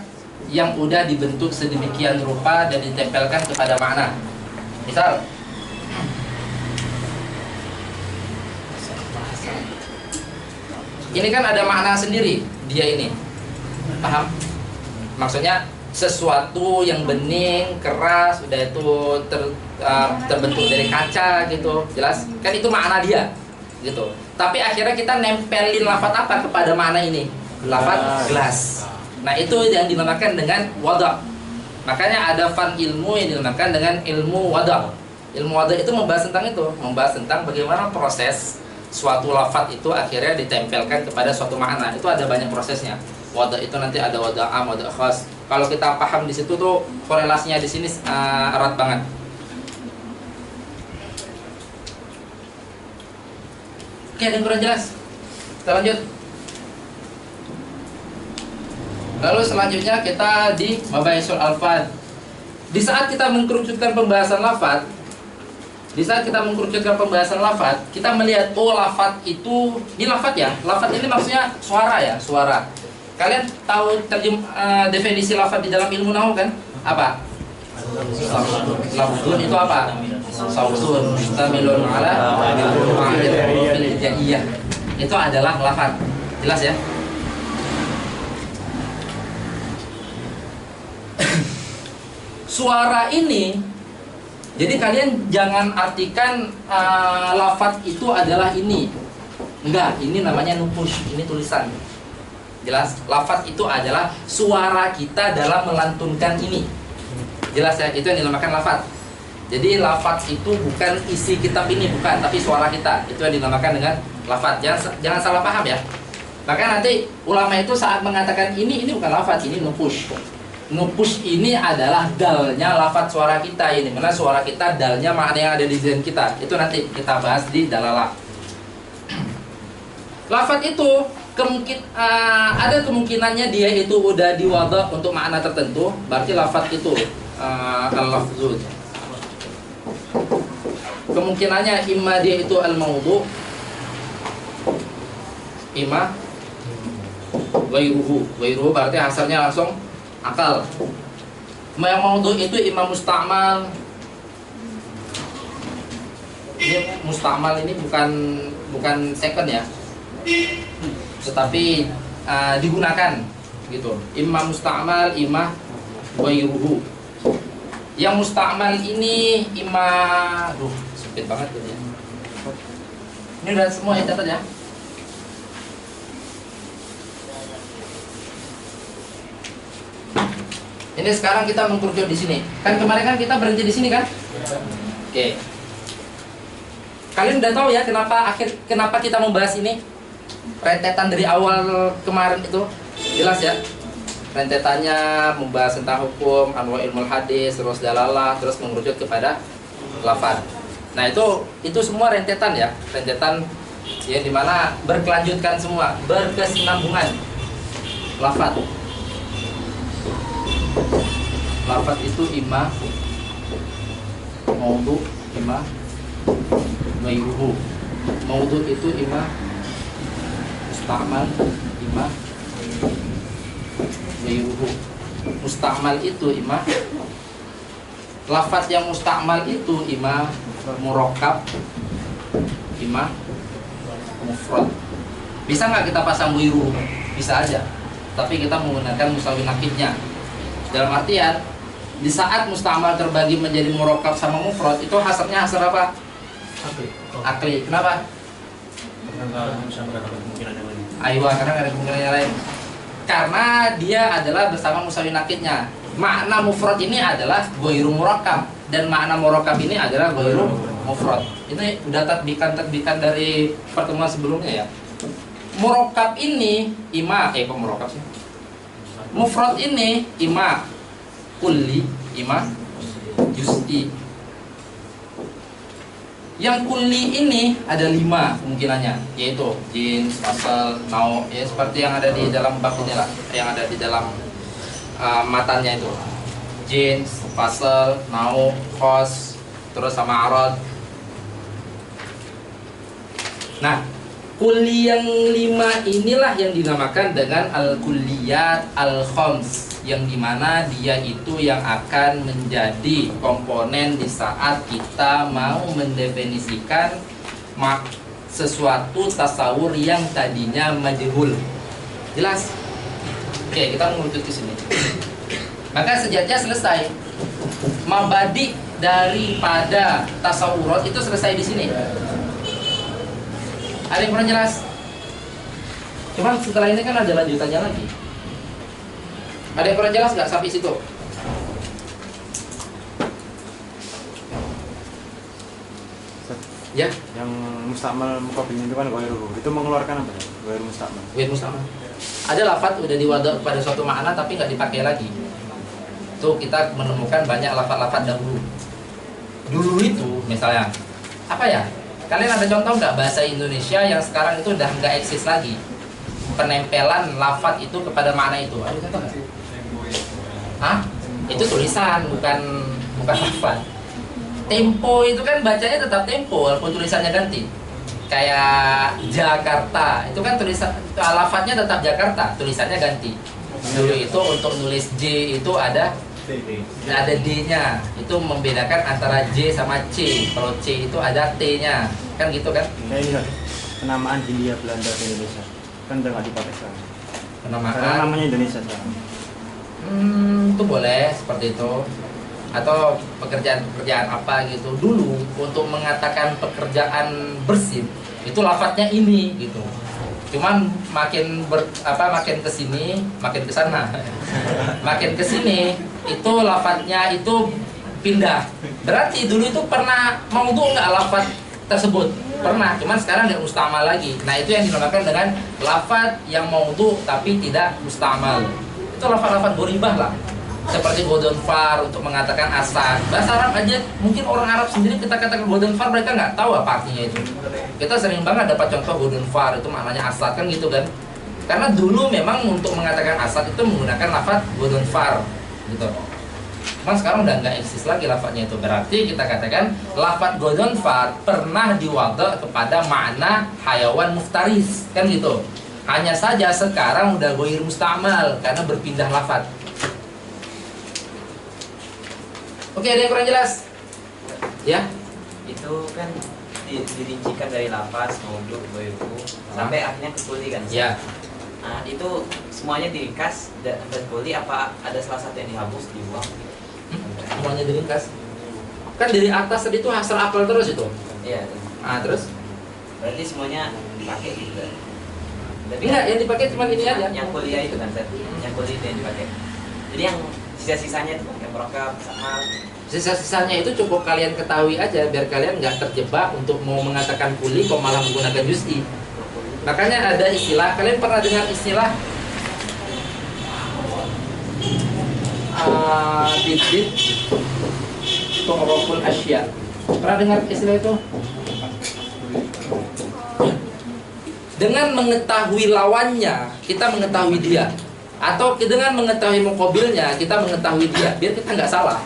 yang udah dibentuk sedemikian rupa dan ditempelkan kepada makna. Misal, ini kan ada makna sendiri dia ini. Paham? Maksudnya sesuatu yang bening, keras, udah itu terbentuk dari kaca gitu, jelas? Kan itu makna dia, gitu. Tapi akhirnya kita nempelin lafaz apa kepada makna ini? Lafaz gelas. Nah itu yang dinamakan dengan wada'. Makanya ada fan ilmu yang dinamakan dengan ilmu wada'. Ilmu wada' itu membahas tentang itu, membahas tentang bagaimana proses suatu lafaz itu akhirnya ditempelkan kepada suatu makna. Itu ada banyak prosesnya. Wada' itu nanti ada wada' am, wada' khas. Kalau kita paham di situ tuh korelasinya di sini erat banget. Oke, ada yang kurang jelas? Kita lanjut. Lalu selanjutnya kita di mabahithul alfaz. Di saat kita mengkerucutkan pembahasan lafaz, kita melihat oh lafaz itu, ini lafaz ya. Lafaz ini maksudnya suara ya, suara. Kalian tahu definisi lafaz di dalam ilmu nahwu kan? Apa? Lafzun itu apa? Sautun mustamilun ala ma'anil hijaiyah. Itu adalah lafaz. Jelas ya? suara ini, jadi kalian jangan artikan lafadz itu adalah ini. Enggak, ini namanya nupush, ini tulisan. Jelas, lafadz itu adalah suara kita dalam melantunkan ini. Jelas ya, itu yang dinamakan lafadz. Jadi lafadz itu bukan isi kitab ini, bukan, tapi suara kita. Itu yang dinamakan dengan lafadz. Jangan salah paham ya. Maka nanti ulama itu saat mengatakan ini bukan lafadz, ini nupush. Nupush ini adalah dalnya lafadz suara kita ini. Mana suara kita dalnya makna yang ada di zihn kita. Itu nanti kita bahas di dalalah. Lafadz itu ada kemungkinannya dia itu udah diwadha untuk makna tertentu, berarti lafadz itu al-lafzul. Kemungkinannya imma dia itu al-maudhu, imma ghairuhu berarti hasilnya langsung akal. Yang maudhu itu imma musta'mal. Ini musta'mal ini bukan second ya, tetapi digunakan gitu. Imma musta'mal, imma ghairuhu. Yang musta'mal ini imma, sempit banget gitu ya. Ini udah semua ya, catat ya. Ini sekarang kita mengkerucut di sini. Kan kemarin kan kita berhenti di sini kan? Oke. Kalian udah tahu ya kenapa kita membahas ini? Rentetan dari awal kemarin itu jelas ya. Rentetannya membahas tentang hukum, anwa ilmu hadis, terus dalalah, terus mengerucut kepada lafadz. Nah itu semua rentetan ya, rentetan yang dimana berkelanjutkan semua, berkesinambungan. Lafadz itu imma maudhu, imma ghairuhu. Maudhu itu imma musta'mal, imma ghairuhu. Musta'mal itu imma, lafadz yang musta'mal itu imma murakkab, imma mufrad. Bisa nggak kita pasang ghairuhu? Bisa aja, tapi kita menggunakan musawi nakidnya. Dalam artian di saat musta'mal terbagi menjadi murakkab sama mufrad, itu hasilnya hasil apa? Akli. Kenapa? Aywa, karena ada kemungkinan yang lain. Karena dia adalah bersama musawi nakidnya. Makna mufrad ini adalah ghairu murakkab, dan makna murakkab ini adalah ghairu mufrad. Ini udah tatbikan dari pertemuan sebelumnya ya. Murakkab ini imma kok murakkab sih? Mufrad ini imma kulli, imma juz'i. Yang kulli ini ada 5 kemungkinannya, yaitu jins, fasal, nau, ya seperti yang ada di dalam bab ini lah, yang ada di dalam matanya itu. Jins, fasal, nau, khos, terus sama arad. Nah, kulli yang 5 inilah yang dinamakan dengan al-kulliyat al-khams, yang dimana dia itu yang akan menjadi komponen di saat kita mau mendefinisikan sesuatu tasawur yang tadinya majhul. Jelas? Oke, kita mengerucut ke sini. Maka sejatinya selesai. Mabadi daripada tasawurat itu selesai di sini. Ada yang kurang jelas? Cuman setelah ini kan ada lanjutannya lagi. Ada yang kurang jelas nggak sampai situ? Ya? Yang musta'mal muqabbilnya itu kan ghairuhu. Itu mengeluarkan apa? Ghairu musta'mal. Ghairu musta'mal. Ada lafadz udah diwadha pada suatu makna tapi nggak dipakai lagi. Tuh kita menemukan banyak lafadz-lafadz dahulu. Dulu itu misalnya apa ya? Kalian ada contoh nggak bahasa Indonesia yang sekarang itu udah nggak eksis lagi? Penempelan lafadz itu kepada makna itu. Ada contoh nggak? Hah? Itu tulisan, bukan lafadz. Tempo itu kan bacanya tetap tempo, walaupun tulisannya ganti. Kayak Jakarta, itu kan tulisan lafadznya tetap Jakarta, tulisannya ganti. Dulu itu untuk nulis J itu ada D-nya. Itu membedakan antara J sama C. Kalau C itu ada T-nya. Kan gitu kan? Kayak ini kan penamaan Hindia Belanda di Indonesia. Kan udah nggak dipakai sekarang. Karena Penamaan namanya Indonesia sekarang. itu boleh seperti itu. atau pekerjaan-pekerjaan apa gitu. Dulu untuk mengatakan pekerjaan bersin itu lafadznya ini gitu. Cuman makin makin kesini, makin kesana, makin kesini itu lafadznya itu pindah. Berarti dulu itu pernah maudhu nggak lafadz tersebut? Pernah, cuman sekarang nggak mustamal lagi. Nah itu yang dinamakan dengan lafadz yang maudhu tapi tidak mustamal. Itu lafadz-lafadz goribah lah, seperti godon far untuk mengatakan asad. Bahasa Arab aja, mungkin orang Arab sendiri kita katakan godon far mereka nggak tahu apa artinya itu. Kita sering banget dapat contoh godon far itu maknanya asad kan gitu kan. Karena dulu memang untuk mengatakan asad itu menggunakan lafadz godon far gitu. Cuman sekarang udah nggak eksis lagi lafadznya itu. Berarti kita katakan lafadz godon far pernah diwadha kepada makna hayawan muftaris kan gitu. Hanya saja sekarang udah goir mustamal karena berpindah lafadz. Oke, ada yang kurang jelas? Ya? Itu kan dirincikan dari lafaz, maudhu, goiru sampai akhirnya ke kuli kan? Ya. Nah, itu semuanya diringkas dan kuli apa ada salah satu yang dihapus, dibuang? Semuanya diringkas. Kan dari atas tadi itu hasil apel terus itu. Iya. Ah, terus? Berarti semuanya dipakai gitu. Tapi Enggak, yang dipakai cuma ini aja. yang kuliah itu kan, Seth? Yang kuliah itu yang dipakai. Jadi yang sisa-sisanya itu yang merokap sama Sisa-sisanya itu cukup kalian ketahui aja biar kalian nggak terjebak untuk mau mengatakan kuli kok malah menggunakan juz'i. Makanya ada istilah, kalian pernah dengar istilah bidit tu'raful asya. Pernah dengar istilah itu? Dengan mengetahui lawannya, kita mengetahui dia. Atau dengan mengetahui muqabilnya, kita mengetahui dia. Biar kita nggak salah.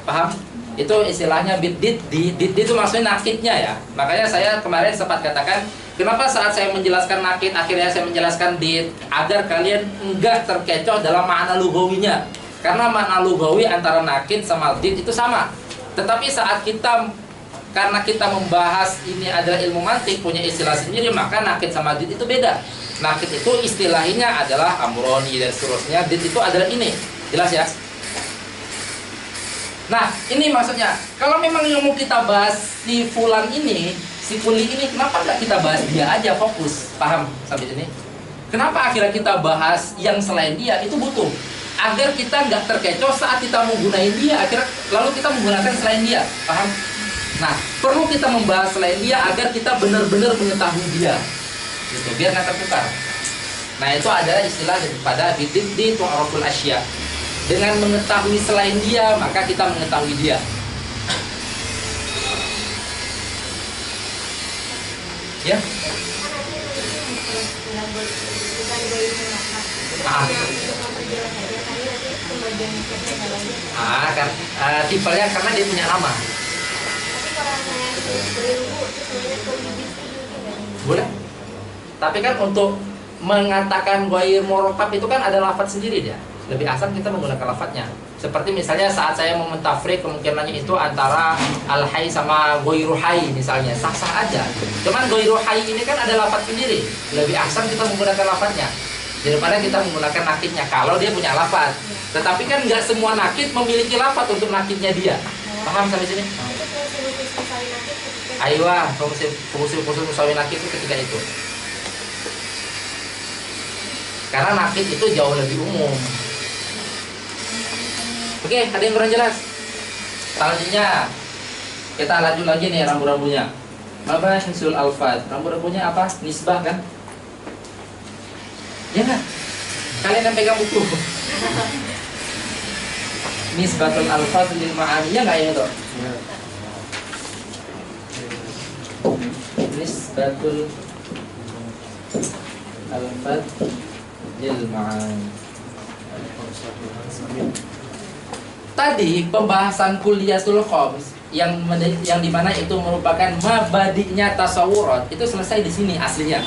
Paham? Itu istilahnya bidit. Dit itu maksudnya nakidnya ya. Makanya saya kemarin sempat katakan, kenapa saat saya menjelaskan nakid, akhirnya saya menjelaskan dit, agar kalian enggak terkecoh dalam makna lugawinya. Karena makna lugawi antara nakid sama dit itu sama. Tetapi saat karena kita membahas ini adalah ilmu mantik, punya istilah sendiri, maka nakid sama dit itu beda. Nakid itu istilahnya adalah amroni dan seterusnya. Dit itu adalah ini. Jelas ya? Nah, ini maksudnya. Kalau memang yang mau kita bahas si fulan ini, si kuli ini, kenapa nggak kita bahas dia aja fokus? Paham sampai sini? Kenapa akhirnya kita bahas yang selain dia? Itu butuh. Agar kita nggak terkecoh saat kita mau gunain dia, akhirnya lalu kita menggunakan selain dia. Paham? Nah, perlu kita membahas selain dia agar kita benar-benar mengetahui dia. Gitu, biar nggak tertukar. Nah, itu adalah istilah daripada bidit tu'raful asya. Dengan mengetahui selain dia, maka kita mengetahui dia. Ya? Kan tipenya karena dia punya nama. Boleh. Tapi kan untuk mengatakan ghair murakkab itu kan ada lafadz sendiri dia. Lebih asal kita menggunakan lafadznya. Seperti misalnya saat saya mau mentafrik, kemungkinannya itu antara al-hayy sama ghairu hayy misalnya, sah-sah aja. Cuman ghairu hayy ini kan ada lafadz sendiri. Lebih asal kita menggunakan lafadznya daripada kita menggunakan nakidnya kalau dia punya lafadz. Tetapi kan nggak semua nakid memiliki lafadz untuk nakidnya dia. Paham sampai sini? Aywa, fungsi khusus musawi nakid itu ketika itu. Karena nakid itu jauh lebih umum. Oke, ada yang kurang jelas? Selanjutnya kita lanjut lagi nih rambu-rambunya. Mabahisul alfaz. Rambu-rambunya apa? Nisbah kan? Ya nggak? Kalian yang pegang buku. Nisbatul alfaz lil ma'ani, ya nggak ya itu? Nisbatul alfaz lil ma'ani. Tadi pembahasan kuliatul khoms yang dimana itu merupakan mabadinya tasawurat itu selesai di sini aslinya,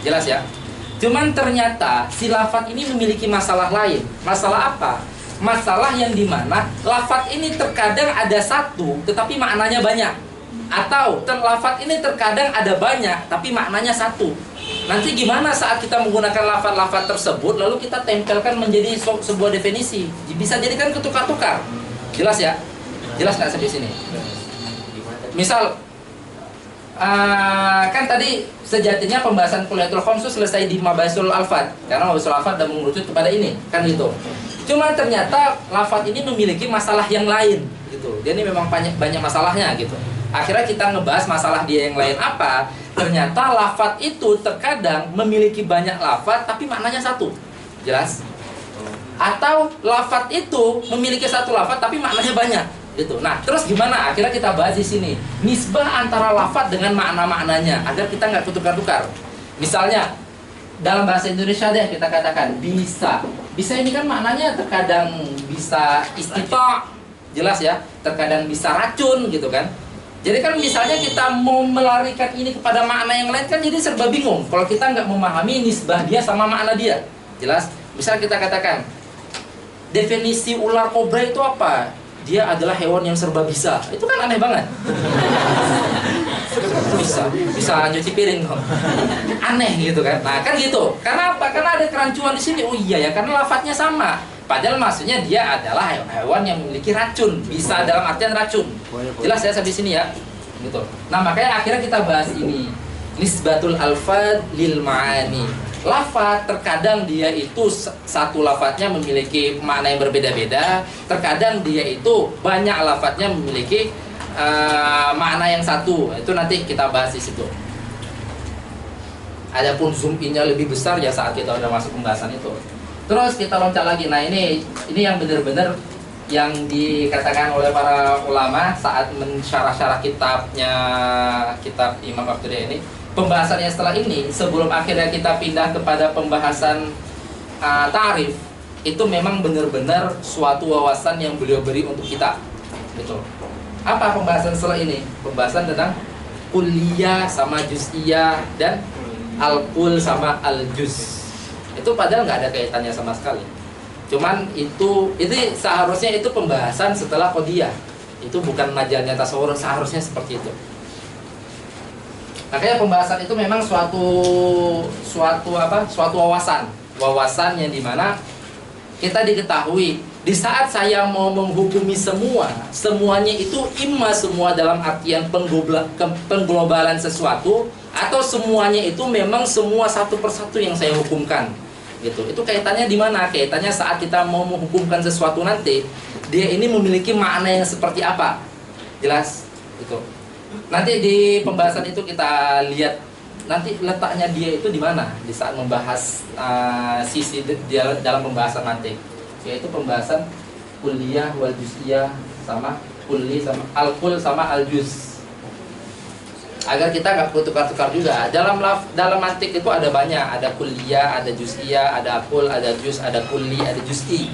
jelas ya. Cuman ternyata si lafadz ini memiliki masalah lain. Masalah apa? Masalah yang dimana lafadz ini terkadang ada satu tetapi maknanya banyak, atau lafadz ini terkadang ada banyak tapi maknanya satu. Nanti gimana saat kita menggunakan lafaz-lafaz tersebut lalu kita tempelkan menjadi sebuah definisi? Bisa jadi kan ketukar-tukar. Jelas ya? Jelas nggak sampai sini? Misal kan tadi sejatinya pembahasan kuliatul khams itu selesai di mabasul alfat, karena mabasul alfat sudah mengerucut kepada ini, kan gitu. Cuma ternyata lafat ini memiliki masalah yang lain, gitu. Dia ini memang banyak masalahnya, gitu. Akhirnya kita ngebahas masalah dia yang lain apa? Ternyata lafat itu terkadang memiliki banyak lafat tapi maknanya satu, jelas? Atau lafat itu memiliki satu lafat tapi maknanya banyak. Gitu. Nah, terus gimana? Akhirnya kita bahas di sini nisbah antara lafaz dengan makna-maknanya agar kita nggak tukar-tukar. Misalnya dalam bahasa Indonesia deh kita katakan bisa. Bisa ini kan maknanya terkadang bisa istita, jelas ya. Terkadang bisa racun gitu kan. Jadi kan misalnya kita mau melarikan ini kepada makna yang lain kan jadi serba bingung kalau kita nggak memahami nisbah dia sama makna dia. Jelas? Misal kita katakan definisi ular kobra itu apa? Dia adalah hewan yang serba bisa. Itu kan aneh banget. Bisa nyuci piring kok. Aneh gitu kan. Nah, kan gitu. Karena apa? Karena ada kerancuan di sini. Oh iya ya, karena lafadznya sama. Padahal maksudnya dia adalah hewan yang memiliki racun. Bisa dalam artian racun. Jelas ya sampai sini ya. Gitu. Nah, makanya akhirnya kita bahas ini. Nisbatul alfad lil ma'ani. Lafaz terkadang dia itu satu lafadznya memiliki makna yang berbeda-beda, terkadang dia itu banyak lafadznya memiliki makna yang satu. Itu nanti kita bahas di situ. Adapun zoom in-nya lebih besar ya saat kita udah masuk pembahasan itu. Terus kita loncat lagi. Nah, ini yang benar-benar yang dikatakan oleh para ulama saat mensyarah-syarah kitab Imam Al-Qurtubi ini. Pembahasannya setelah ini, sebelum akhirnya kita pindah kepada pembahasan ta'rif, itu memang benar-benar suatu wawasan yang beliau beri untuk kita. Gitu. Apa pembahasan setelah ini? Pembahasan tentang kulliyah sama juz'iyah dan al-kul sama al-juz. Itu padahal nggak ada kaitannya sama sekali. Cuman itu seharusnya itu pembahasan setelah qadiyah. Itu bukan majalnya tasawur, seharusnya seperti itu. Makanya pembahasan itu memang suatu wawasan yang dimana kita diketahui di saat saya mau menghukumi semuanya itu imma semua dalam artian pengglobalan sesuatu atau semuanya itu memang semua satu persatu yang saya hukumkan gitu. Itu kaitannya di mana? Kaitannya saat kita mau menghukumkan sesuatu nanti dia ini memiliki makna yang seperti apa, jelas itu. Nanti di pembahasan itu kita lihat nanti letaknya dia itu di mana di saat membahas sisi dalam pembahasan nanti, yaitu pembahasan kulliyah wal juz'iyah sama kulli sama al-kul sama al-juz. Agar kita nggak perlu tukar-tukar juga. Dalam mantik itu ada banyak, ada kulliyah, ada juz'iyah, ada kul, ada juz, ada kulli, ada juz'i.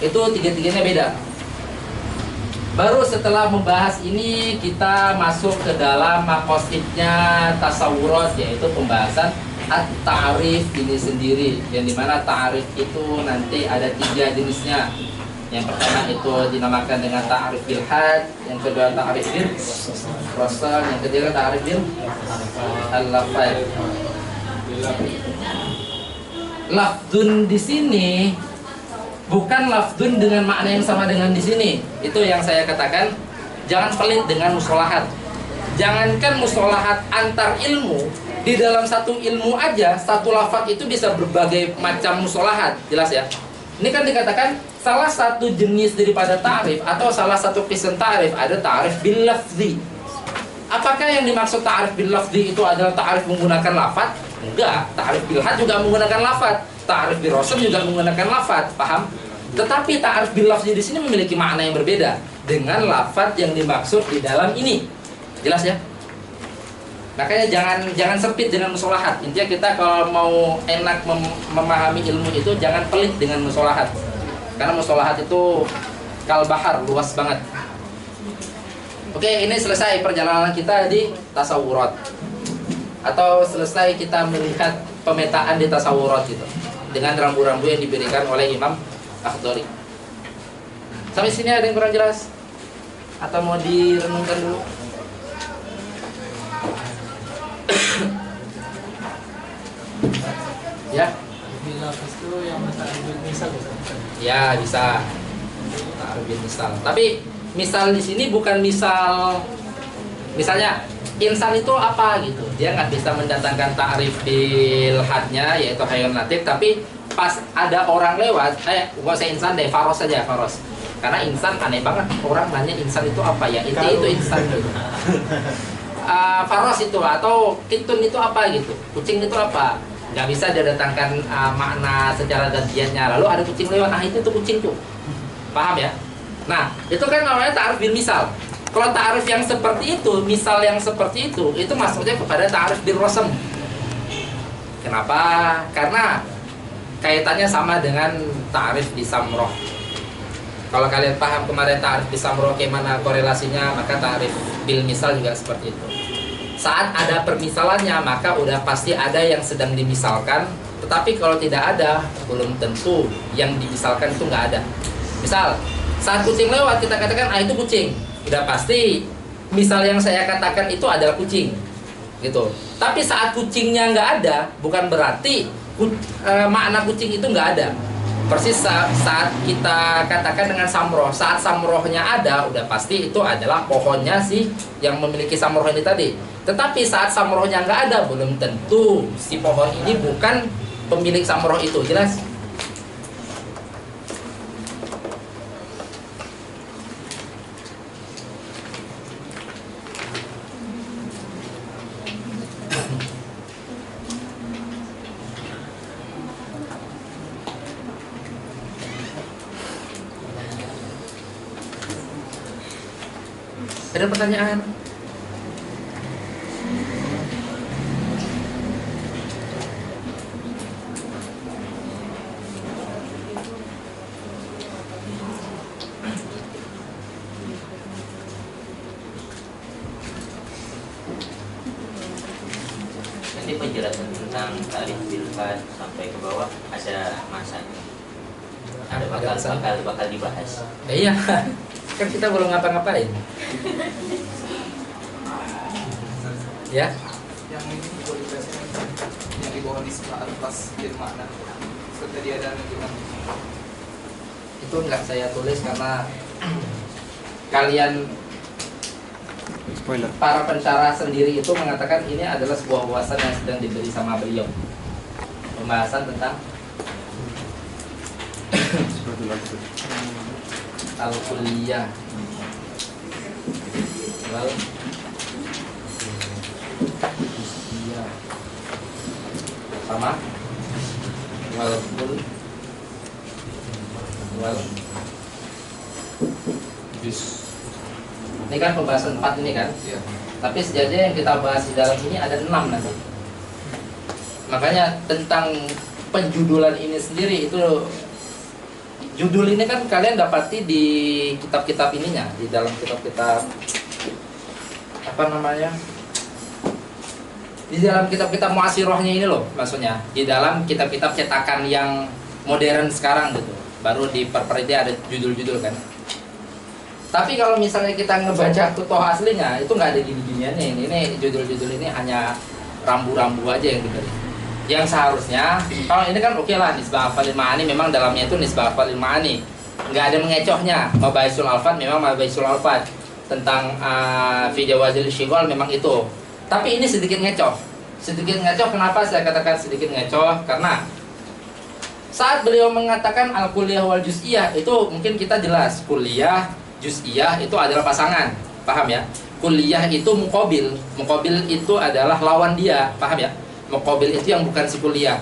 Itu tiga-tiganya beda. Baru setelah membahas ini kita masuk ke dalam maqasidnya tasawurat, yaitu pembahasan at-ta'rif ini sendiri, yang dimana ta'rif itu nanti ada 3 jenisnya. Yang pertama itu dinamakan dengan ta'rif bil had, yang kedua ta'rif bil rasal, yang ketiga ta'rif bil al-lafaz. Lafdun di sini bukan lafdun dengan makna yang sama dengan di sini. Itu yang saya katakan, jangan pelit dengan mustalahat. Jangankan mustalahat antar ilmu, di dalam satu ilmu aja satu lafaz itu bisa berbagai macam mustalahat, jelas ya. Ini kan dikatakan salah satu jenis daripada ta'rif atau salah satu qism ta'rif ada ta'rif bil lafzi. Apakah yang dimaksud ta'rif bil lafzi itu adalah ta'rif menggunakan lafaz? Enggak, ta'rif bil had juga menggunakan lafaz. Ta'rif bil rasul juga menggunakan lafaz, paham? Tetapi ta'rif bil lafzi di sini memiliki makna yang berbeda dengan lafaz yang dimaksud di dalam ini. Jelas ya? Makanya jangan sempit dengan musolahat. Intinya kita kalau mau enak memahami ilmu itu jangan pelit dengan musolahat. Karena musolahat itu kal bahar, luas banget. Oke, ini selesai perjalanan kita di tasawurat. Atau selesai kita melihat pemetaan di tasawurat gitu, dengan rambu-rambu yang diberikan oleh Imam Akhdari. Sampai sini ada yang kurang jelas? Atau mau direnungkan dulu? Ya? Itu yang misal Ya bisa. Ta'rif bil misal. Tapi misal di sini bukan misal, misalnya insan itu apa gitu, dia nggak bisa mendatangkan ta'rif bil hadnya yaitu haywan natik, tapi pas ada orang lewat, gak usah insan deh, faros saja, faros. Karena insan aneh banget, orang nanya insan itu apa ya, itu insan gitu. Faros itu atau kitun itu apa gitu, kucing itu apa, nggak bisa dia datangkan makna secara gantiannya. Lalu ada kucing lewat, itu kucing tuh, paham ya? Nah itu kan namanya ta'rif bil misal. Kalau ta'rif yang seperti itu, misal yang seperti itu masuknya kepada ta'rif bil rasm. Kenapa? Karena kaitannya sama dengan ta'rif di samroh. Kalau kalian paham kemarin ta'rif di samroh bagaimana korelasinya, maka ta'rif bil misal juga seperti itu. Saat ada permisalannya, maka udah pasti ada yang sedang dimisalkan. Tetapi kalau tidak ada, belum tentu yang dimisalkan itu nggak ada. Misal, saat kucing lewat, kita katakan, itu kucing. Udah pasti, misal yang saya katakan itu adalah kucing. Gitu. Tapi saat kucingnya nggak ada, bukan berarti makna kucing itu nggak ada. Persis saat kita katakan dengan samroh, saat samrohnya ada, udah pasti itu adalah pohonnya sih yang memiliki samroh ini tadi. Tetapi saat samrohnya nggak ada, belum tentu si pohon ini bukan pemilik samroh itu. Jelas? Ada pertanyaan? Nanti penjelasan tentang ta'rif bil had sampai ke bawah ada masanya. Ada bakal dibahas. Iya. Kan kita belum ngapa-ngapain. Ya? Yang ini boleh dikasih yang di bawah nisbah atas bil makna. Seperti dia ada menunjukkan. Itu nggak saya tulis karena kalian para pensyarah sendiri itu mengatakan ini adalah sebuah wawasan yang sedang diberi sama beliau. Pembahasan tentang al-kulliyah wal juz'iyah sama wal kul wal juz. Ini kan pembahasan 4 ini kan? Iya. Tapi sejatinya yang kita bahas di dalam ini ada 6 nanti. Makanya tentang penjudulan ini sendiri itu, judul ini kan kalian dapati di kitab-kitab ininya, di dalam kitab-kitab apa namanya, di dalam kitab-kitab mu'asyirohnya ini loh, maksudnya di dalam kitab-kitab cetakan yang modern sekarang gitu, baru diperperidi ada judul-judul kan. Tapi kalau misalnya kita ngebaca kutuh aslinya, itu nggak ada gini-giniannya. Ini judul-judul ini hanya rambu-rambu aja yang diberi. Yang seharusnya, kalau ini kan oke lah, nisbah hafalil ma'ani memang dalamnya itu nisbah hafalil ma'ani, nggak ada mengecohnya. Mabaisul alfat memang mabaisul alfat, tentang fi jawazil syigol memang itu. Tapi ini sedikit ngecoh. Sedikit ngecoh, kenapa saya katakan sedikit ngecoh? Karena saat beliau mengatakan al-kulliyah wal juz'iyah, itu mungkin kita jelas, kulliyah, juz'iyah itu adalah pasangan, paham ya? Kulliyah itu muqabil, muqabil itu adalah lawan dia, paham ya? Muqabil itu yang bukan si kuliah.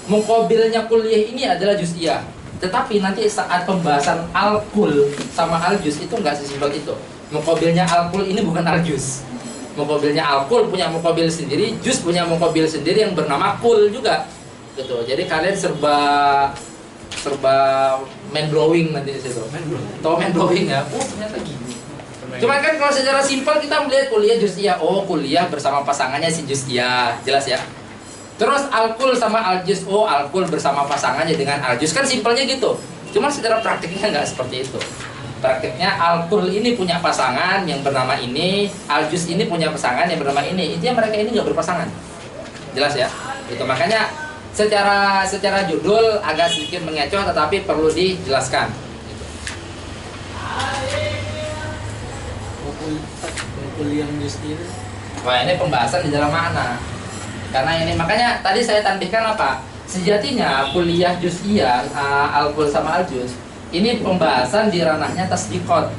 Muqabilnya kuliah ini adalah juz'iyah. Tetapi nanti saat pembahasan al-kul sama al-juz itu nggak sesimpel itu. Muqabilnya al-kul ini bukan al-juz. Muqabilnya al-kul punya muqabil sendiri, juz punya muqabil sendiri yang bernama kul juga. Gitu. Jadi kalian serba mind blowing nanti di situ. Tahu mind blowing ya? Oh, ternyata gini. Cuman kan kalau secara simpel kita melihat kuliah juz'iyah, oh kuliah bersama pasangannya si juz'iyah, jelas ya. Terus al-kul sama al-juz, oh al-kul bersama pasangannya dengan al-juz, kan simpelnya gitu. Cuma secara praktiknya nggak seperti itu. Praktiknya al-kul ini punya pasangan yang bernama ini, al-juz ini punya pasangan yang bernama ini. Intinya mereka ini nggak berpasangan. Jelas ya? Gitu. Makanya secara judul agak sedikit mengecoh, tetapi perlu dijelaskan. Gitu. kuliah juz'i itu? Wah, ini pembahasan di dalam makna. Karena ini makanya tadi saya tanbihkan apa? Sejatinya kuliah juz'iyah al-kul sama al-juz ini pembahasan di ranahnya tasdiqot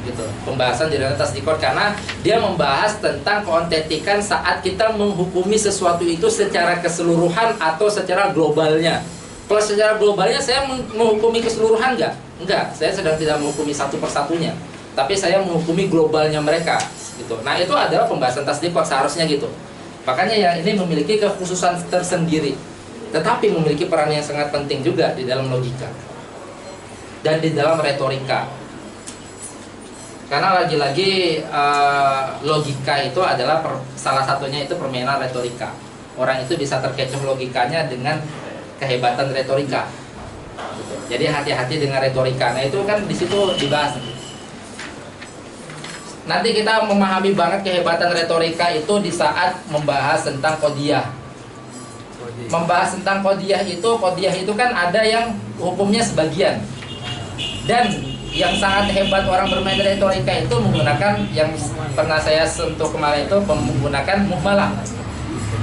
gitu. Pembahasan di ranah tasdiqot karena dia membahas tentang keontentikan saat kita menghukumi sesuatu itu secara keseluruhan atau secara globalnya. Kalau secara globalnya saya menghukumi keseluruhan enggak. Saya sedang tidak menghukumi satu persatunya, tapi saya menghukumi globalnya mereka gitu. Nah, itu adalah pembahasan tasdiqot seharusnya gitu. Makanya yang ini memiliki kekhususan tersendiri, tetapi memiliki peran yang sangat penting juga di dalam logika dan di dalam retorika. Karena lagi-lagi logika itu adalah salah satunya itu permainan retorika. Orang itu bisa terkecoh logikanya dengan kehebatan retorika. Jadi hati-hati dengan retorika. Nah, itu kan di situ dibahas. Nanti kita memahami banget kehebatan retorika itu di saat membahas tentang qadiyah. Membahas tentang qadiyah itu kan ada yang hukumnya sebagian. Dan yang sangat hebat orang bermain retorika itu menggunakan yang pernah saya sentuh kemarin itu menggunakan muhmalah.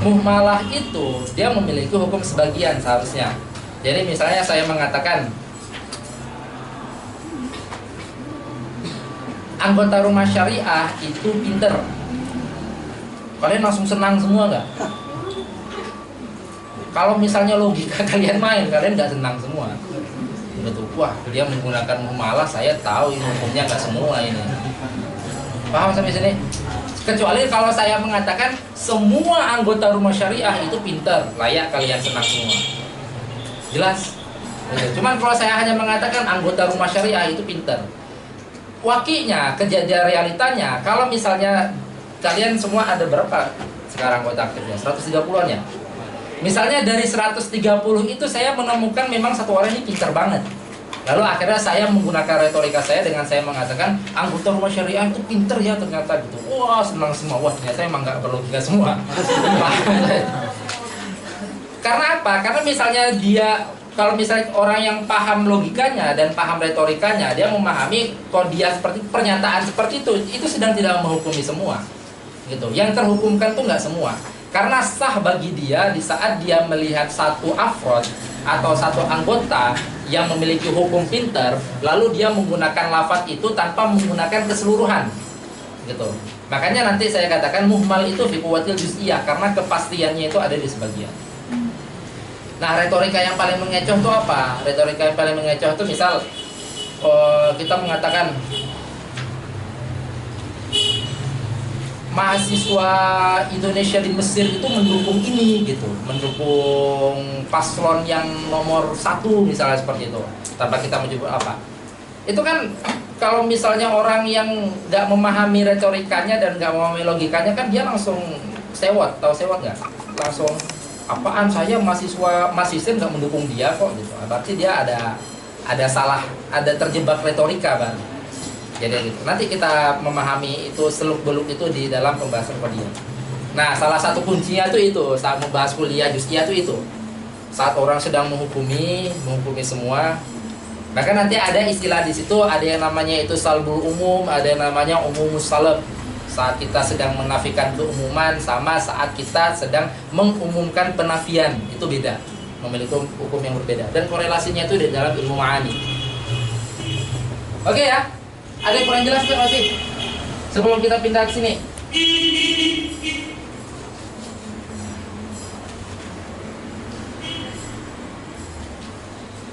Muhmalah itu dia memiliki hukum sebagian seharusnya. Jadi misalnya saya mengatakan anggota rumah syariah itu pinter, kalian langsung senang semua nggak? Kalau misalnya logika kalian main, kalian nggak senang semua. Betul, wah dia menggunakan muhmalah, saya tahu ini hukumnya nggak semua ini. Paham sampai sini? Kecuali kalau saya mengatakan semua anggota rumah syariah itu pintar, layak kalian senang semua. Jelas? Cuman kalau saya hanya mengatakan anggota rumah syariah itu pintar, wakinya, kejadian realitanya, kalau misalnya kalian semua ada berapa sekarang anggota aktifnya? 130-an ya? Misalnya dari 130 itu saya menemukan memang satu orang ini pintar banget. Lalu akhirnya saya menggunakan retorika saya dengan saya mengatakan anggota rumah syariah itu pinter ya ternyata gitu. Wah, senang semua. Wah, ternyata emang nggak berlogika semua. Karena apa? Karena misalnya dia, kalau misalnya orang yang paham logikanya dan paham retorikanya, dia memahami qadiyah seperti pernyataan seperti itu sedang tidak menghukumi semua. Gitu. Yang terhukumkan tuh nggak semua. Karena sah bagi dia di saat dia melihat satu afrod atau satu anggota yang memiliki hukum pinter, lalu dia menggunakan lafaz itu tanpa menggunakan keseluruhan, gitu. Makanya nanti saya katakan muhmal itu fi quwwatil juz'iyah karena kepastiannya itu ada di sebagian. Nah, retorika yang paling mengecoh itu apa? Retorika yang paling mengecoh itu misal kita mengatakan mahasiswa Indonesia di Mesir itu mendukung ini gitu, mendukung paslon yang nomor 1 misalnya seperti itu, tanpa kita menyebut apa. Itu kan kalau misalnya orang yang nggak memahami retorikanya dan nggak memahami logikanya kan dia langsung sewot, tahu sewot nggak? Langsung apaan saya mahasiswa Masisir nggak mendukung dia kok gitu. Berarti dia ada salah, ada terjebak retorika bang. Jadi gitu. Nanti kita memahami itu seluk-beluk itu di dalam pembahasan qadiyah. Nah, salah satu kuncinya itu saat membahas kuliah juz'iyah itu. Saat orang sedang menghukumi semua, maka nanti ada istilah di situ, ada yang namanya itu salbul umum, ada yang namanya umumus salab. Saat kita sedang menafikan keumuman sama saat kita sedang mengumumkan penafian, itu beda, memiliki hukum yang berbeda dan korelasinya itu di dalam ilmu ma'ani. Oke ya? Ada yang kurang jelas nggak sih? Sebelum kita pindah ke sini.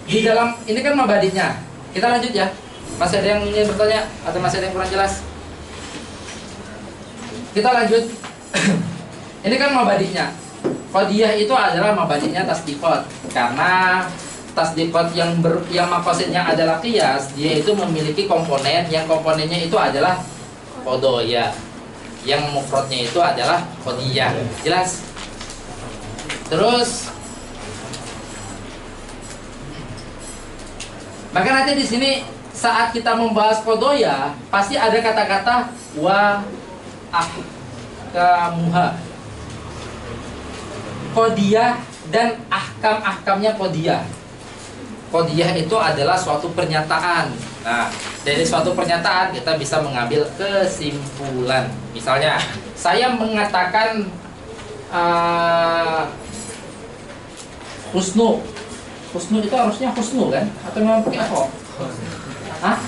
Di dalam ini kan mabadinya. Kita lanjut ya. Masih ada yang ingin bertanya atau masih ada yang kurang jelas? Kita lanjut. Ini kan mabadinya. Qadiyah itu adalah mabadinya tasdiqot karena tasdiqot yang makosidnya adalah qiyas, dia itu memiliki komponen yang komponennya itu adalah qadiyah, yang mufradnya itu adalah qadiyah. Jelas? Terus maka nanti di sini saat kita membahas qadiyah pasti ada kata-kata wa ahkamuha. Qadiyah dan ahkam-ahkamnya qadiyah. Qadiyah itu adalah suatu pernyataan Nah, dari suatu pernyataan kita bisa mengambil kesimpulan. Misalnya, saya mengatakan husnu. Husnu itu harusnya husnu kan? Atau memang pakai apa? Hah?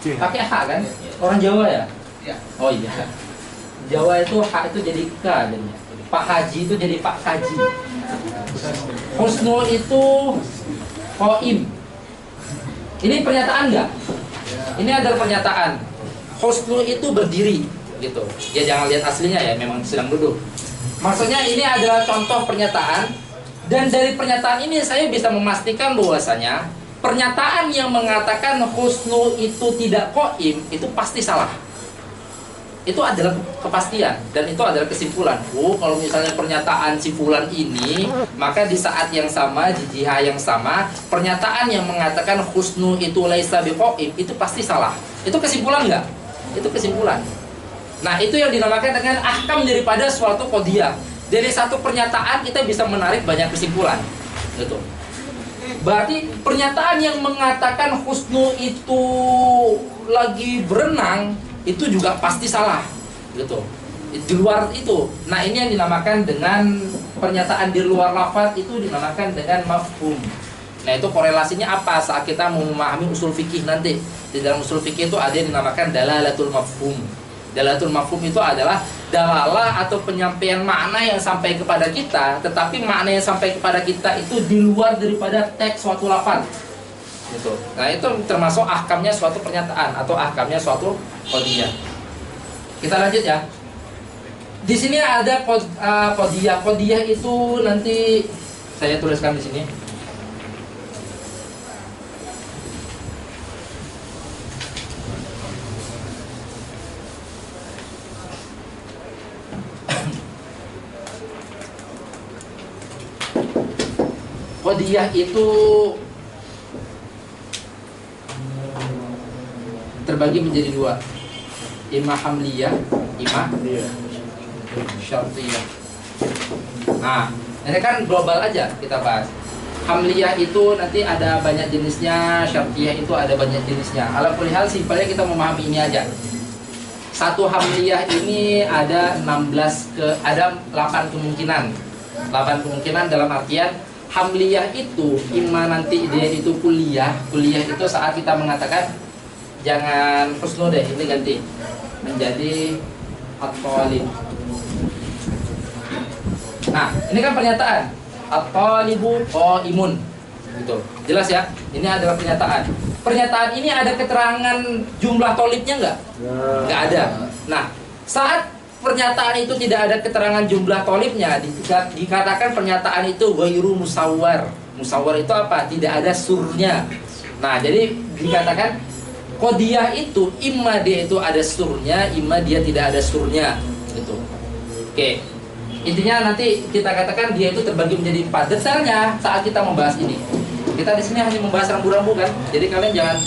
Pakai H kan? Orang Jawa ya? Oh iya. Jawa itu H itu jadi K jadinya. Pak Haji itu jadi Pak Haji. Husnu itu Qaim. Ini pernyataan enggak? Ini adalah pernyataan. Husnu itu berdiri gitu. Ya jangan lihat aslinya ya, memang sedang duduk. Maksudnya ini adalah contoh pernyataan, dan dari pernyataan ini saya bisa memastikan bahwasanya pernyataan yang mengatakan husnu itu tidak qaim itu pasti salah. Itu adalah kepastian dan itu adalah kesimpulan. Oh, kalau misalnya pernyataan si fulan ini, maka di saat yang sama, di jihah yang sama, pernyataan yang mengatakan husnu itu laisa biqaim itu pasti salah. Itu kesimpulan enggak? Itu kesimpulan. Nah, itu yang dinamakan dengan ahkam daripada suatu qadiyah. Dari satu pernyataan kita bisa menarik banyak kesimpulan. Gitu. Berarti pernyataan yang mengatakan husnu itu lagi berenang itu juga pasti salah, gitu. Di luar itu. Nah, ini yang dinamakan dengan pernyataan di luar lafaz itu dinamakan dengan mafhum. Nah, itu korelasinya apa saat kita mau memahami usul fikih nanti. Di dalam usul fikih itu ada yang dinamakan dalalatul mafhum. Dalalatul mafhum itu adalah dalalah atau penyampaian makna yang sampai kepada kita, tetapi makna yang sampai kepada kita itu di luar daripada teks suatu lafaz. Gitu. Nah, itu termasuk ahkamnya suatu pernyataan atau ahkamnya suatu qadiyah. Kita lanjut ya. Di sini ada qadiyah. Qadiyah itu nanti saya tuliskan di sini. Qadiyah itu terbagi menjadi dua, imma hamliyah, imma syartiyah. Nah, ini kan global aja kita bahas. Hamliyah itu nanti ada banyak jenisnya, syartiyah itu ada banyak jenisnya. Ala kulli hal simpelnya kita memahami ini aja. Satu hamliyah ini ada 8 kemungkinan. 8 kemungkinan dalam artian hamliyah itu imma nanti dia itu kuliah. Kuliah itu saat kita mengatakan jangan husnu deh, ini ganti menjadi at-talib. Nah, ini kan pernyataan at-talibu qaimun gitu. Jelas ya? Ini adalah pernyataan. Pernyataan ini ada keterangan jumlah tolibnya enggak? Enggak ada. Nah, saat pernyataan itu tidak ada keterangan jumlah tolibnya, dikatakan pernyataan itu ghairu musawwar. Musawwar itu apa? Tidak ada surnya. Nah, jadi dikatakan qadiyah itu imma dia itu ada surnya, imma dia tidak ada surnya gitu. Oke. Intinya nanti kita katakan dia itu terbagi menjadi 4. Detailnya saat kita membahas ini. Kita di sini hanya membahas rambu-rambu kan. Jadi kalian jangan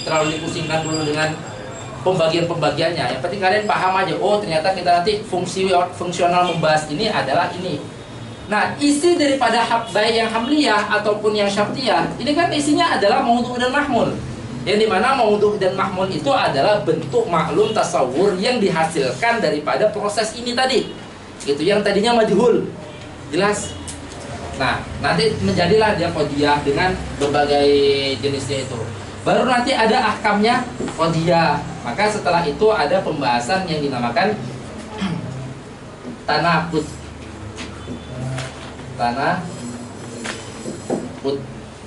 terlalu dipusingkan dulu dengan pembagian-pembagiannya. Yang penting kalian paham aja. Oh, ternyata kita nanti fungsional membahas ini adalah ini. Nah, isi daripada baik yang hamliyah ataupun yang syartiyah, ini kan isinya adalah maudhu' dan mahmul. Yang dimana maudhu' dan mahmul itu adalah bentuk maklum tasawur yang dihasilkan daripada proses ini tadi. Gitu, yang tadinya majhul. Jelas? Nah, nanti menjadilah dia qadiyah dengan berbagai jenisnya itu. Baru nanti ada ahkamnya qadiyah. Maka setelah itu ada pembahasan yang dinamakan tanaqud.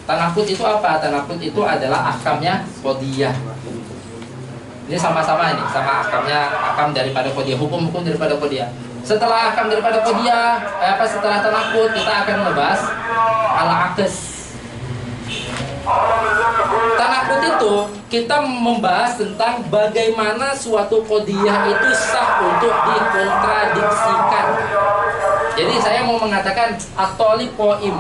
Tanaqud itu apa? Tanaqud itu adalah ahkamnya qadiyah. Ini sama-sama ini, sama ahkam daripada qadiyah, hukum-hukum daripada qadiyah. Setelah ahkam daripada qadiyah, setelah tanaqud kita akan membahas al-aqs. Tanaqud itu kita membahas tentang bagaimana suatu qadiyah itu sah untuk dikontradiksikan. Jadi saya mau mengatakan at-talib qaim.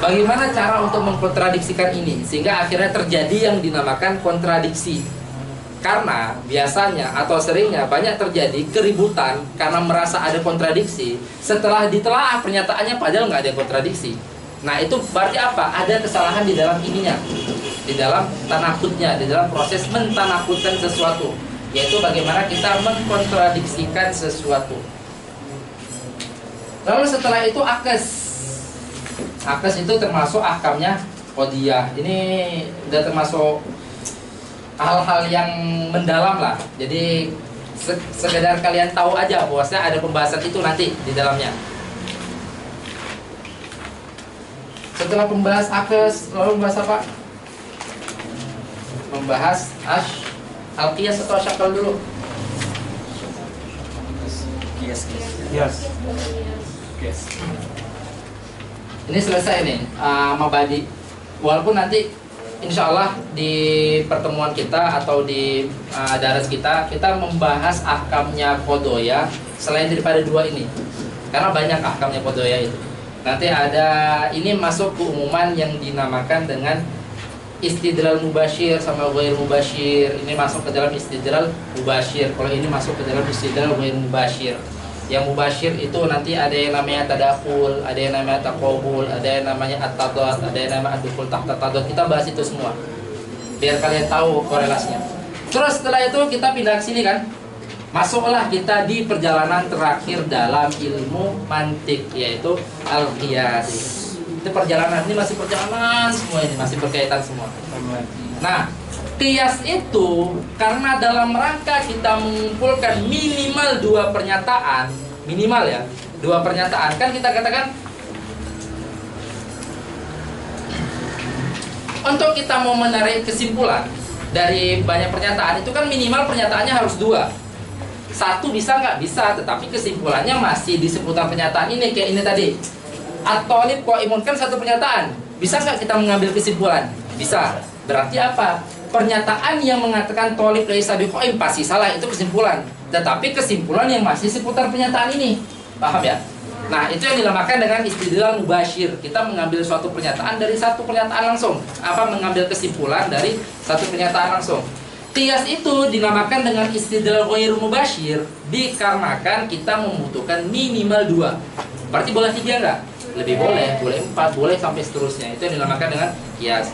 Bagaimana cara untuk mengkontradiksikan ini sehingga akhirnya terjadi yang dinamakan kontradiksi. Karena biasanya atau seringnya banyak terjadi keributan karena merasa ada kontradiksi. Setelah ditelaah pernyataannya padahal nggak ada kontradiksi. Nah, itu berarti apa? Ada kesalahan di dalam ininya. di dalam tanakudnya, di dalam proses mentanakudkan sesuatu, yaitu bagaimana kita mengkontradiksikan sesuatu. Lalu setelah itu akes. Akes itu termasuk ahkamnya qodiyah. Ini udah termasuk hal-hal yang mendalam lah. Jadi sekedar kalian tahu aja bahwasanya ada pembahasan itu nanti di dalamnya. Setelah membahas akes, lalu membahas apa? Membahas al-qiyas atau syakal dulu. Kias. Ini selesai nih mabadi. Walaupun nanti insya Allah di pertemuan kita atau di daras kita membahas ahkamnya kodoya selain daripada dua ini, karena banyak ahkamnya kodoya itu. Nanti ada ini masuk keumuman yang dinamakan dengan istidlal mubashir sama ghair mubashir. Ini masuk ke dalam istidlal mubashir. Kalau ini masuk ke dalam istidlal ghair mubashir. Yang mubashir itu nanti ada yang namanya tadakhul, ada yang namanya taqabul, ada yang namanya at-tadad, ada yang namanya ad-dukhul tahta tadad. Kita bahas itu semua biar kalian tahu korelasinya. Terus setelah itu kita pindah ke sini kan. Masuklah kita di perjalanan terakhir dalam ilmu mantik, yaitu al-qiyas. Itu perjalanan, ini masih perjalanan semua, ini masih berkaitan semua. Nah, qiyas itu karena dalam rangka kita mengumpulkan minimal dua pernyataan, minimal ya, dua pernyataan. Kan kita katakan untuk kita mau menarik kesimpulan dari banyak pernyataan itu kan minimal pernyataannya harus dua. Satu bisa nggak? Bisa, tetapi kesimpulannya masih di seputar pernyataan ini. Kayak ini tadi, at-thalib qaimun kan satu pernyataan. Bisa nggak kita mengambil kesimpulan? Bisa. Berarti apa? Pernyataan yang mengatakan thalib laisa biqaim pasti salah, itu kesimpulan. Tetapi kesimpulan yang masih seputar pernyataan ini. Paham ya? Nah, itu yang dinamakan dengan istidlal mubashir. Kita mengambil suatu pernyataan dari satu pernyataan langsung. Mengambil kesimpulan dari satu pernyataan langsung. Qiyas itu dinamakan dengan istidlal ghair mubashir dikarenakan kita membutuhkan minimal dua. Berarti boleh tiga nggak? Lebih boleh, boleh empat, boleh sampai seterusnya. Itu yang dinamakan dengan qiyas.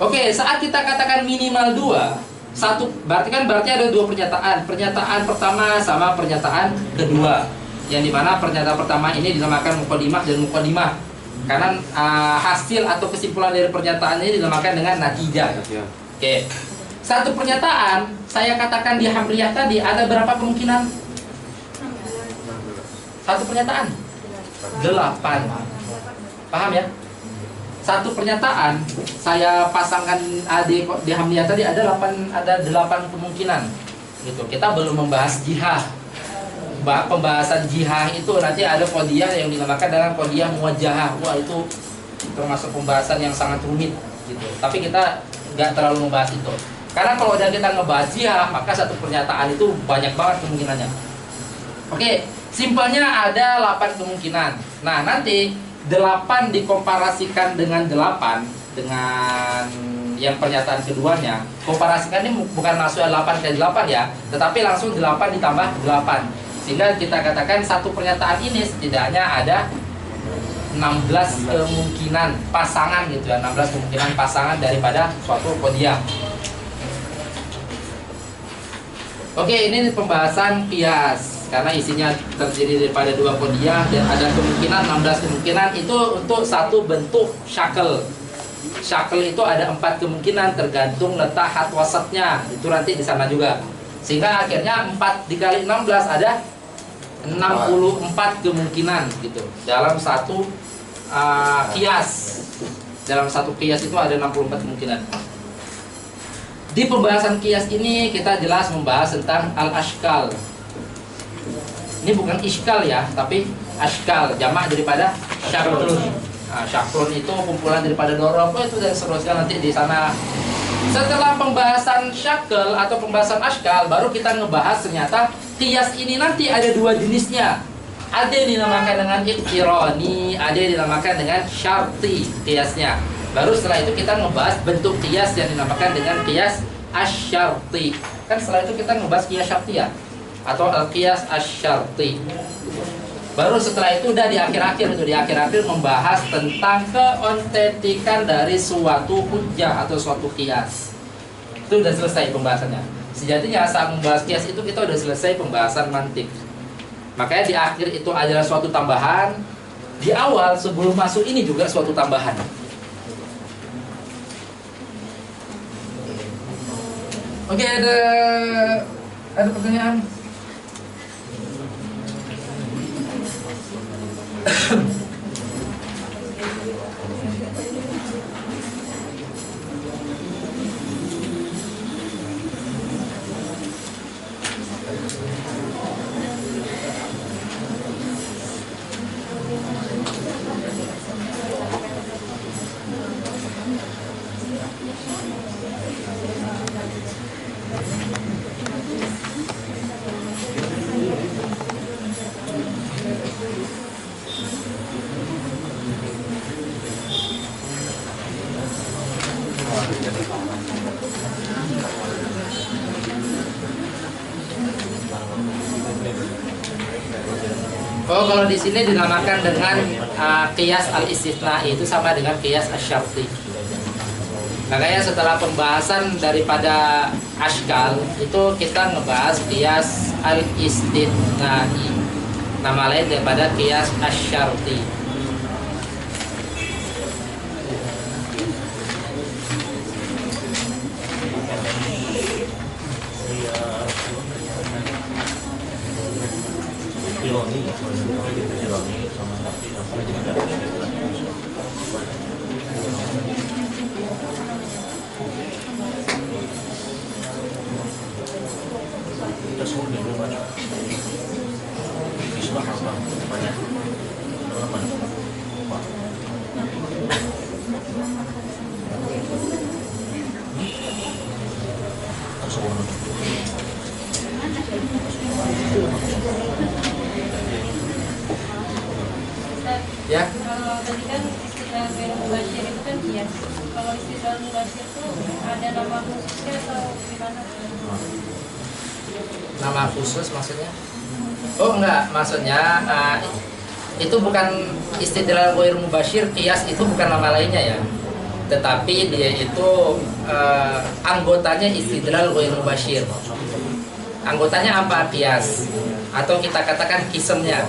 Oke, saat kita katakan minimal dua, satu berarti ada dua pernyataan. Pernyataan pertama sama pernyataan kedua. Yang dimana pernyataan pertama ini dinamakan muqaddimah dan muqaddimah. Karena hasil atau kesimpulan dari pernyataan ini dinamakan dengan natijah. Oke. Satu pernyataan, saya katakan di hamriyah tadi ada berapa kemungkinan? Satu pernyataan 8. Paham ya? Satu pernyataan saya pasangkan di hamriyah tadi ada 8 kemungkinan. Gitu. Kita belum membahas jihah. Pembahasan jihah itu nanti ada qodiyah yang dinamakan dengan qodiyah muwajjahah. Wah, itu termasuk pembahasan yang sangat rumit gitu. Tapi kita nggak terlalu membahas itu. Karena kalau udah kita ngebahas jihad, maka satu pernyataan itu banyak banget kemungkinannya. Oke, simpelnya ada 8 kemungkinan. Nah, nanti 8 dikomparasikan dengan 8 dengan yang pernyataan keduanya. Komparasikan ini bukan langsung 8 ke 8 ya, tetapi langsung 8 ditambah 8. Sehingga kita katakan satu pernyataan ini setidaknya ada 16 kemungkinan pasangan gitu ya, 16 kemungkinan pasangan daripada suatu qodiyah. Oke, ini pembahasan qiyas karena isinya terdiri daripada dua qodiyah dan ada kemungkinan 16 kemungkinan itu untuk satu bentuk syakl. Syakl itu ada 4 kemungkinan tergantung letak hat wasatnya. Itu nanti di sana juga. Sehingga akhirnya 4 dikali 16 ada 64 kemungkinan gitu. Dalam satu qiyas. Dalam satu qiyas itu ada 64 kemungkinan. Di pembahasan qiyas ini kita jelas membahas tentang al-ashkal. Ini bukan iskal ya, tapi ashkal, jamak daripada syakrun. Syakrun itu kumpulan daripada dorob, itu dan seterusnya nanti di sana. Setelah pembahasan syakl atau pembahasan ashkal, baru kita ngebahas ternyata qiyas ini nanti ada 2 jenisnya. Ada yang dinamakan dengan iqtirani, ada yang dinamakan dengan syarti qiyasnya. Baru setelah itu kita ngebahas bentuk qiyas yang dinamakan dengan qiyas asy-syarti. Kan setelah itu kita ngebahas qiyas syarti ya, atau al-qiyas asy-syarti. Baru setelah itu udah di akhir-akhir itu, di akhir-akhir membahas tentang keotentikan dari suatu hujjah atau suatu qiyas. Itu udah selesai pembahasannya. Sejatinya saat membahas qiyas itu kita udah selesai pembahasan mantik. Makanya di akhir itu adalah suatu tambahan. Di awal sebelum masuk ini juga suatu tambahan. Oke, ada pertanyaan? Oh, kalau di sini dinamakan dengan qiyas al-istitsna, itu sama dengan qiyas asy-syarti. Makanya setelah pembahasan daripada ashkal itu kita ngebahas qiyas al-istitsna, nama lain daripada qiyas asy-syarti. Ya. Kalau tadi kan istilah ghairu mubashir itu kan qiyas. Kalau istilah mubashir itu ada nama khususnya atau gimana? Nama khusus maksudnya? Oh enggak, maksudnya itu bukan istidlal ghairu mubashir, qiyas itu bukan nama lainnya ya. Tetapi dia itu anggotanya istidlal ghairu mubashir. Anggotanya apa? Qiyas. Atau kita katakan kisemnya.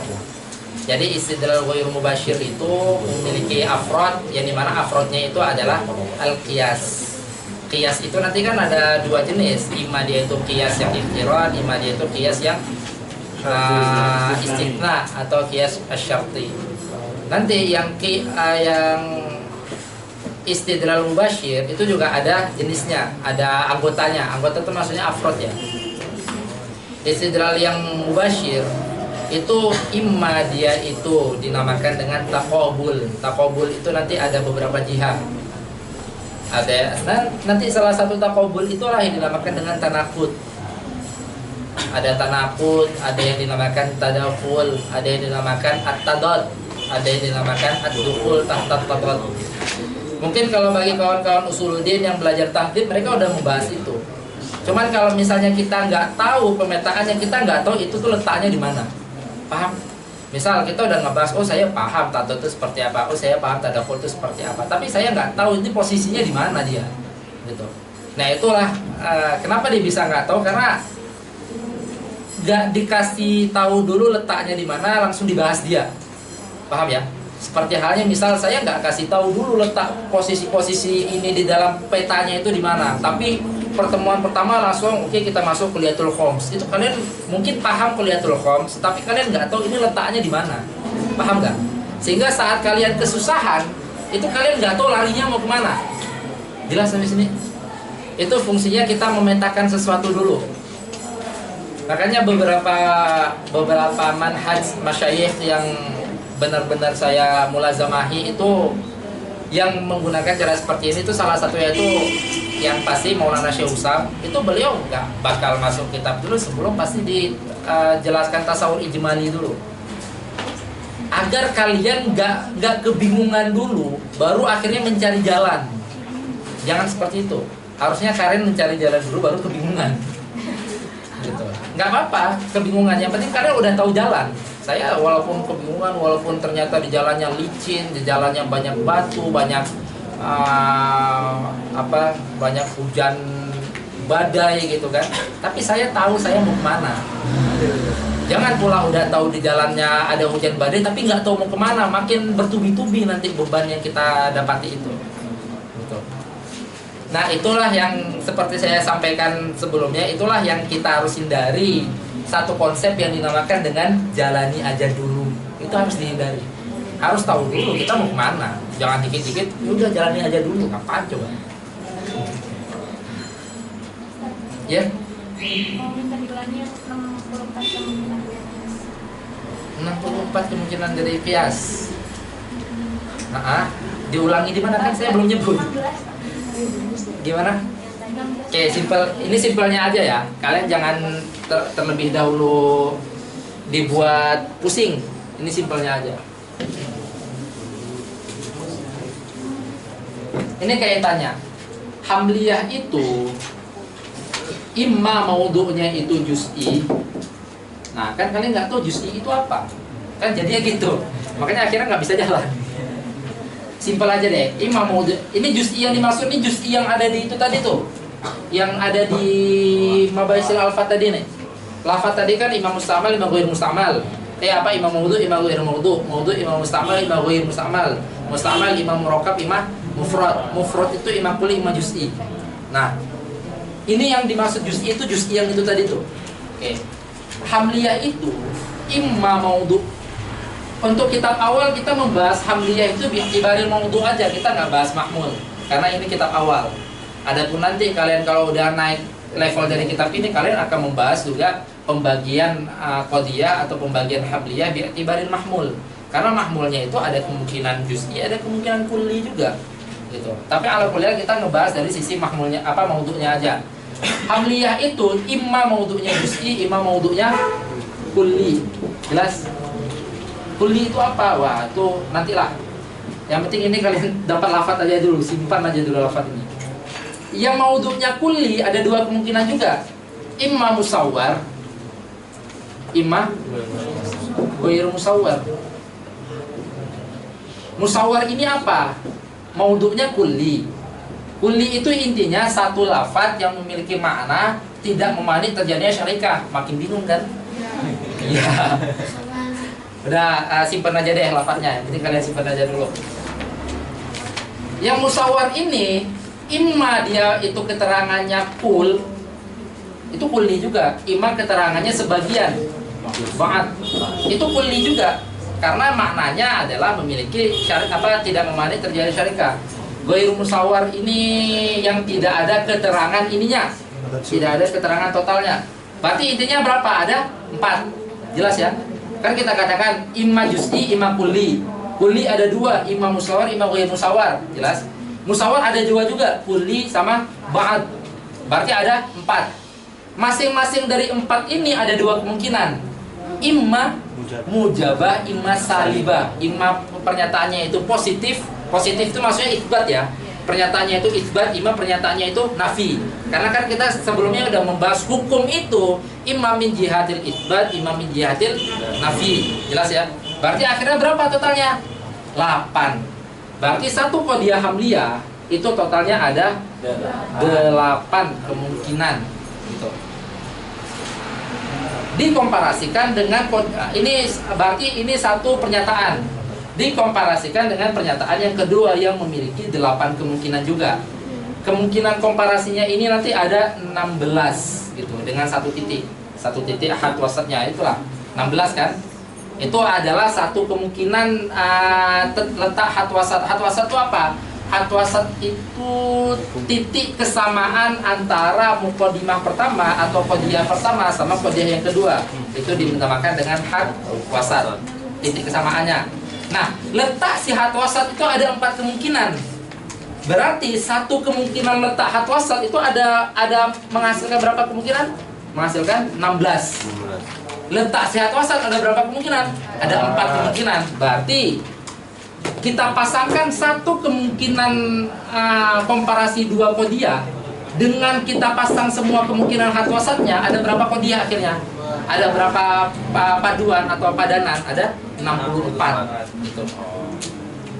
Jadi istidlal ghairu mubashir itu memiliki afrod, yang dimana afrodnya itu adalah al-qiyas. Qiyas itu nanti kan ada dua jenis, ima dia itu qiyas yang iftirad, ima dia itu qiyas yang istitsna atau qiyas asy-syarti. Nanti yang istidlal mubashir itu juga ada jenisnya, ada anggotanya. Anggota itu maksudnya afrod ya. Istidlal yang mubashir itu imma dia itu dinamakan dengan taqabul. Taqabul itu nanti ada beberapa jihad. Ada nanti salah satu taqabul itulah yang dinamakan dengan tanaqud. Ada tanaqud, ada yang dinamakan tadakhul, ada yang dinamakan at-tadad, ada yang dinamakan ad-dukhul tahta at-tadad. Mungkin kalau bagi kawan-kawan usuluddin yang belajar tahdid mereka udah membahas itu. Cuman kalau misalnya kita nggak tahu pemetaannya, kita nggak tahu itu tuh letaknya di mana. Paham? Misal kita udah ngebahas, oh saya paham tadad itu seperti apa, oh saya paham tadakhul itu seperti apa, tapi saya nggak tahu ini posisinya di mana dia, gitu. Nah itulah kenapa dia bisa nggak tahu, karena nggak dikasih tahu dulu letaknya di mana, langsung dibahas dia. Paham ya? Seperti halnya misal saya nggak kasih tahu dulu letak posisi-posisi ini di dalam petanya itu di mana, tapi pertemuan pertama langsung oke, kita masuk kuliatul khoms. Itu kalian mungkin paham kuliatul khoms, tapi kalian nggak tahu ini letaknya di mana. Paham nggak? Sehingga saat kalian kesusahan, itu kalian nggak tahu larinya mau kemana. Jelas sampai sini? Itu fungsinya kita memetakan sesuatu dulu. Makanya beberapa manhaj masyayikh yang benar-benar saya mulazamahi itu yang menggunakan cara seperti ini, itu salah satunya itu yang pasti Maulana Syekh Usam, itu beliau nggak bakal masuk kitab dulu sebelum pasti dijelaskan tasawur ijmali dulu, agar kalian nggak kebingungan dulu baru akhirnya mencari jalan. Jangan seperti itu, harusnya kalian mencari jalan dulu baru kebingungan gitu. Nggak apa-apa kebingungan, yang penting kalian udah tahu jalan. Saya walaupun kebingungan, walaupun ternyata di jalannya licin, di jalannya banyak batu, banyak banyak hujan badai gitu kan. Tapi saya tahu saya mau kemana. Jangan pula udah tahu di jalannya ada hujan badai tapi nggak tahu mau kemana, makin bertubi-tubi nanti beban yang kita dapati itu. Gitu. Nah itulah yang seperti saya sampaikan sebelumnya, itulah yang kita harus hindari. Satu konsep yang dinamakan dengan jalani aja dulu, itu harus dihindari. Harus tahu dulu kita mau kemana. Jangan dikit-dikit, udah jalani aja dulu. Kapan coba? Ya? Mau minta diulangi 64 kemungkinan dari Pias. 64 kemungkinan dari Pias. Diulangi di mana kan saya belum nyebut. Gimana? Oke, simpel. Ini simpelnya aja ya. Kalian jangan terlebih dahulu dibuat pusing. Ini simpelnya aja. Ini kayak tanya, hamliyah itu imma maudhu'nya itu juz'i. Nah, kan kalian nggak tahu juz'i itu apa. Kan jadinya gitu. Makanya akhirnya nggak bisa jalan. Simpel aja deh. Imma maudhu'. Ini juz'i yang dimaksud, ini juz'i yang ada di itu tadi tuh. Yang ada di Mabaisil Alfat tadi nih. Lafat tadi kan imam mustamal, imam ghair mustamal. Imam maudhu', imam ghair maudhu'. Maudhu' imam mustamal, imam ghair mustamal. Mustamal imam murakkab, imam mufrad. Mufrad itu imam kulli, imam juz'i. Nah, ini yang dimaksud juz'i itu juz'i yang itu tadi tuh. Oke. Hamliyah itu imma maudhu'. Untuk kitab awal kita membahas hamliyah itu bi'tibaril maudhu' aja, kita nggak bahas mahmul. Karena ini kitab awal. Adapun nanti kalian kalau udah naik level dari kitab ini, kalian akan membahas juga pembagian qadiyah atau pembagian hamliyah bi'tibaril mahmul. Karena mahmulnya itu ada kemungkinan juz'i, ada kemungkinan kulli juga. Gitu. Tapi ala kuliah kita ngebahas dari sisi mahmulnya maudhu'nya aja. Hamliyah itu imma maudhu'nya juz'i, imma maudhu'nya kulli. Jelas? Kulli itu apa? Wah, itu nantilah. Yang penting ini kalian dapat lafaz aja dulu, simpan aja dulu lafaz ini. Yang maudhu'nya kulli ada dua kemungkinan juga. Imma musawwar, imma ghair musawwar. Musawwar ini apa? Maudhu'nya kulli. Kulli itu intinya satu lafaz yang memiliki makna tidak memani terjadinya syarikah. Makin bingung kan? Iya. Udah simpan aja deh lafaznya. Jadi kalian simpan aja dulu. Yang musawwar ini imma dia itu keterangannya kul, itu kulli juga. Imma keterangannya sebagian, ba'd, itu kulli juga. Karena maknanya adalah memiliki syarik tidak memani terjadi syarikah. Ghair musawwar ini yang tidak ada keterangan ininya, tidak ada keterangan totalnya. Berarti intinya berapa? Ada 4. Jelas ya? Kan kita katakan imma juz'i, imma kulli. Kulli ada 2, imma musawwar, imma ghair musawwar. Jelas? Musawwar ada 2 juga, kulli sama ba'd. Berarti ada 4. Masing-masing dari 4 ini ada 2 kemungkinan. Imma mujabah, imma salibah. Imma pernyataannya itu positif. Positif itu maksudnya itsbat ya. Pernyataannya itu itsbat, imma pernyataannya itu nafi. Karena kan kita sebelumnya udah membahas hukum itu imma min jihatil itsbat, imma min jihatil nafi. Jelas ya? Berarti akhirnya berapa totalnya? 8. Berarti satu qadiyah hamliyah itu totalnya ada 8 kemungkinan gitu. Dikomparasikan dengan ini berarti ini satu pernyataan. Dikomparasikan dengan pernyataan yang kedua yang memiliki 8 kemungkinan juga. Kemungkinan komparasinya ini nanti ada 16 gitu dengan satu titik. Satu titik ahad wasatnya itulah 16 kan? Itu adalah satu kemungkinan letak had wasat. Had wasat itu apa? Had wasat itu titik kesamaan antara muqaddimah pertama atau qadiyah pertama sama qadiyah yang kedua. Itu dinamakan dengan had wasat. Titik kesamaannya. Nah, letak si had wasat itu ada 4 kemungkinan. Berarti satu kemungkinan letak had wasat itu ada menghasilkan berapa kemungkinan? Menghasilkan 16. Letak sehat wasat ada berapa kemungkinan? Ada 4 kemungkinan. Berarti kita pasangkan satu kemungkinan komparasi 2 qadiyah dengan kita pasang semua kemungkinan had wasatnya, ada berapa qadiyah akhirnya? Ada berapa paduan atau padanan? Ada 64 gitu.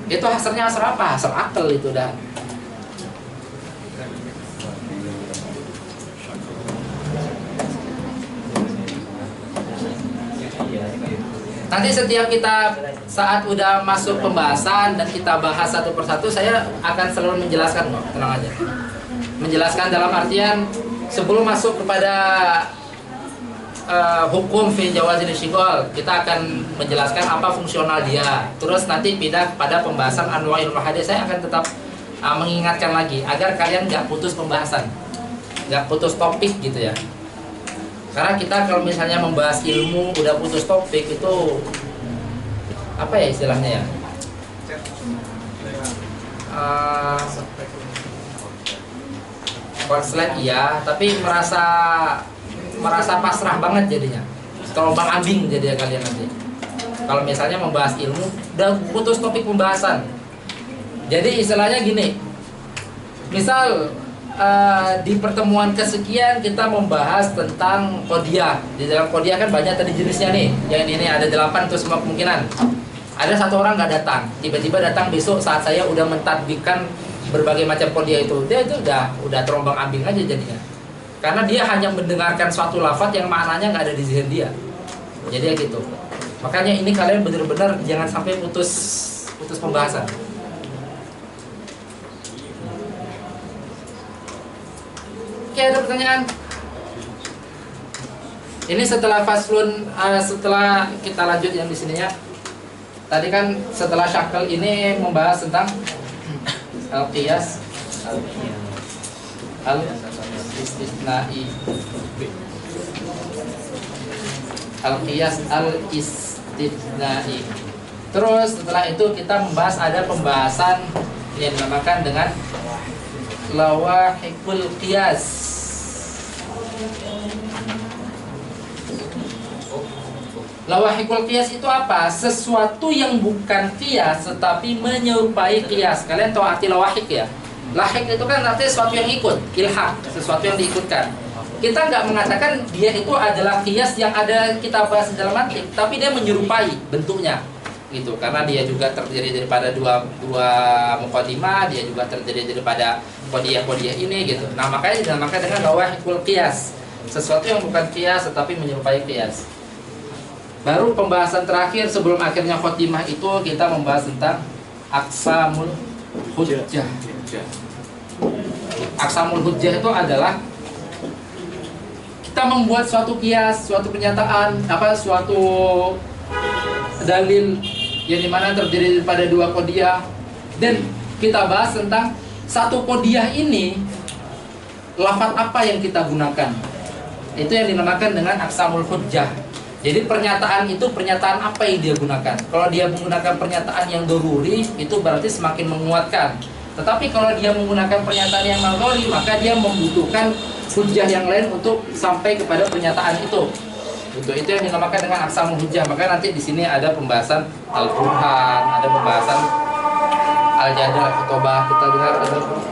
Itu hasilnya hasil apa? Hasil akal itu dah. Nanti setiap kita saat udah masuk pembahasan dan kita bahas satu persatu, saya akan selalu menjelaskan kok, tenang aja. Menjelaskan dalam artian sebelum masuk kepada hukum fi jawazil syigol, kita akan menjelaskan apa fungsional dia. Terus nanti pindah pada pembahasan anwa'il hadis. Saya akan tetap mengingatkan lagi agar kalian nggak putus pembahasan, nggak putus topik gitu ya. Karena kita kalau misalnya membahas ilmu udah putus topik itu apa ya istilahnya ya? Korslet iya, tapi merasa pasrah banget jadinya. Terombang ambing jadinya kalian nanti. Kalau misalnya membahas ilmu udah putus topik pembahasan. Jadi istilahnya gini. Misal di pertemuan kesekian kita membahas tentang qodiyah. Di dalam qodiyah kan banyak tadi jenisnya nih. Yang ini ada 8 tuh semua kemungkinan. Ada satu orang nggak datang, tiba-tiba datang besok saat saya udah mentadbikkan berbagai macam qodiyah itu. Dia itu udah terombang ambing aja jadinya. Karena dia hanya mendengarkan suatu lafaz yang maknanya nggak ada di zihn dia. Jadi ya gitu. Makanya ini kalian benar-benar jangan sampai putus pembahasan. Oke, ada pertanyaan? Ini setelah faslun, setelah kita lanjut yang di sini ya. Tadi kan setelah syakal ini membahas tentang al-qiyas, al-istisnai, al-qiyas al-istisnai. Terus setelah itu kita membahas ada pembahasan yang dinamakan dengan lawahikul qiyas. Lawahikul qiyas itu apa? Sesuatu yang bukan qiyas tetapi menyerupai qiyas. Kalian tahu arti lawahik ya? Lahik itu kan artinya sesuatu yang ikut, ilhaq, sesuatu yang diikutkan. Kita nggak mengatakan dia itu adalah qiyas yang ada kita bahas dalam mantik, tapi dia menyerupai bentuknya. Gitu, karena dia juga terdiri daripada dua muqaddimah, dia juga terdiri daripada qodiyah ini gitu. Nah, makanya dinamakan dengan lawahikul qiyas. Sesuatu yang bukan qiyas tetapi menyerupai qiyas. Baru pembahasan terakhir sebelum akhirnya khotimah itu kita membahas tentang aqsamul hujjah. Aqsamul hujjah itu adalah kita membuat suatu qiyas, suatu pernyataan, suatu dalil yang dimana terdiri daripada dua qodiyah, dan kita bahas tentang satu qodiyah ini lafaz apa yang kita gunakan. Itu yang dinamakan dengan aqsamul hujjah. Jadi pernyataan itu pernyataan apa yang dia gunakan. Kalau dia menggunakan pernyataan yang doruri, itu berarti semakin menguatkan. Tetapi kalau dia menggunakan pernyataan yang nalgori, maka dia membutuhkan hujjah yang lain untuk sampai kepada pernyataan itu. Itu yang dinamakan dengan aqsamul hujjah. Maka nanti di sini ada pembahasan al-Qur'an, ada pembahasan al-jadal, al-khutbah. Kita dengar ada.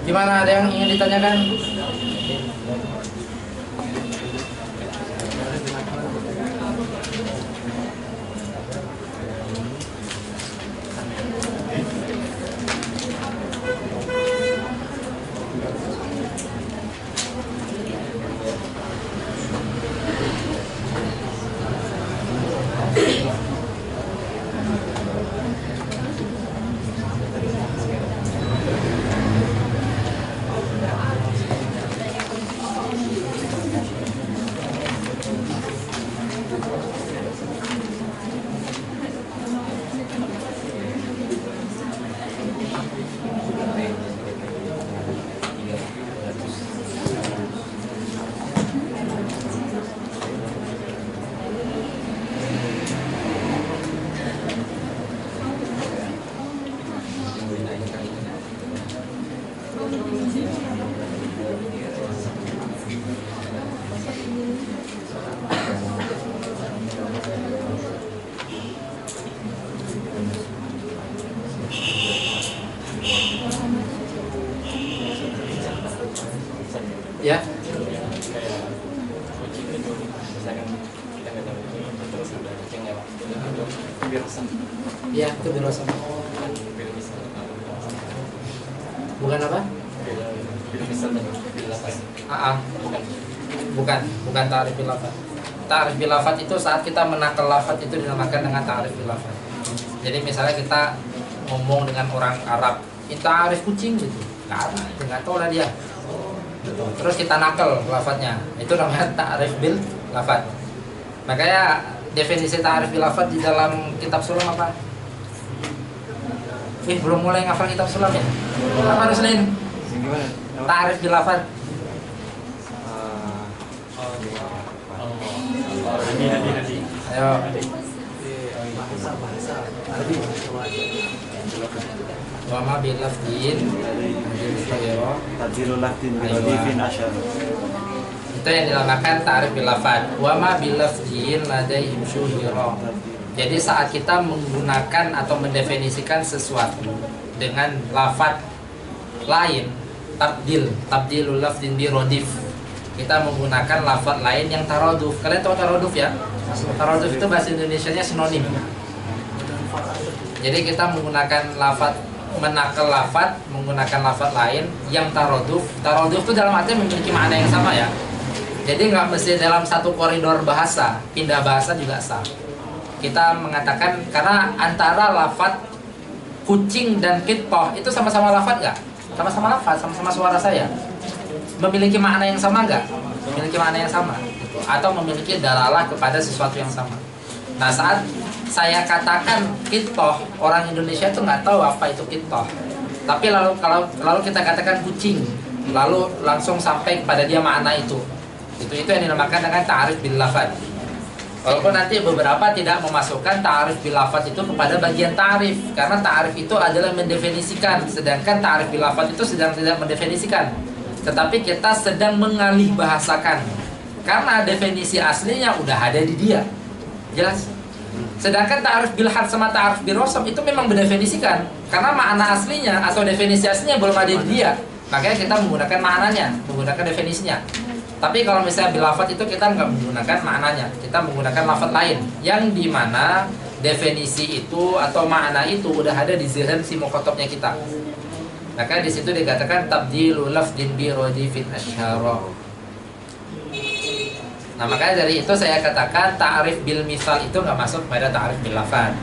Gimana, ada yang ingin ditanyakan? Ya, iya itu birosam. Bukan apa? Bukan ta'rif bil lafaz. Ta'rif bil lafaz itu saat kita menakal lafaz itu dinamakan dengan ta'rif bil lafaz. Jadi misalnya kita ngomong dengan orang Arab, kita ta'rif kucing gitu, nggak tahu lah dia. Terus kita nakal lafadznya, itu namanya ta'rif bil lafaz. Makanya definisi ta'rif bil lafaz di dalam kitab sulam apa? Belum mulai ngafal kitab sulam ya? Apa harus lain? Ta'rif bil lafaz. Ayo. Wama bil lafdin. Tadilul lafdin biladifin asyar. Itu yang dinamakan ta'rif bil lafaz. Wama bil lafdin ladaihim syuhira. Jadi saat kita menggunakan atau mendefinisikan sesuatu dengan lafaz lain, tabdilul lafdin bi rodif. Kita menggunakan lafaz lain yang taraduf. Kalian tahu taraduf ya? Taraduf itu bahasa Indonesianya sinonim. Jadi kita menggunakan lafaz, menakal lafaz menggunakan lafaz lain yang taraduf. Taraduf itu dalam arti memiliki makna yang sama ya. Jadi nggak mesti dalam satu koridor bahasa, pindah bahasa juga sah. Kita mengatakan karena antara lafaz kucing dan kitpoh itu sama-sama lafaz nggak? Sama-sama lafaz, sama-sama suara saya. Memiliki makna yang sama nggak? Memiliki makna yang sama, gitu. Atau memiliki dalalah kepada sesuatu yang sama. Nah saat saya katakan kitpoh, orang Indonesia itu nggak tahu apa itu kitpoh. Tapi lalu kita katakan kucing, lalu langsung sampai kepada dia makna itu yang dinamakan dengan ta'rif bil lafaz. Walaupun nanti beberapa tidak memasukkan ta'rif bil lafaz itu kepada bagian ta'rif, karena ta'rif itu adalah mendefinisikan, sedangkan ta'rif bil lafaz itu sedang tidak mendefinisikan. Tetapi kita sedang mengalih bahasakan, karena definisi aslinya udah ada di dia, jelas. Sedangkan ta'rif bil had sama ta'rif bil rosam itu memang mendefinisikan, karena makna aslinya atau definisi aslinya belum ada di dia. Makanya kita menggunakan maknanya, menggunakan definisinya. Tapi kalau misalnya bilafat itu kita nggak menggunakan maknanya, kita menggunakan lafat lain yang dimana definisi itu atau makna itu udah ada di zihn si mukhatabnya kita. Maka di situ dikatakan tabdilu lafdin bi radifin asyara. Nah, makanya dari itu saya katakan ta'rif bil misal itu nggak masuk pada ta'rif bil lafaz.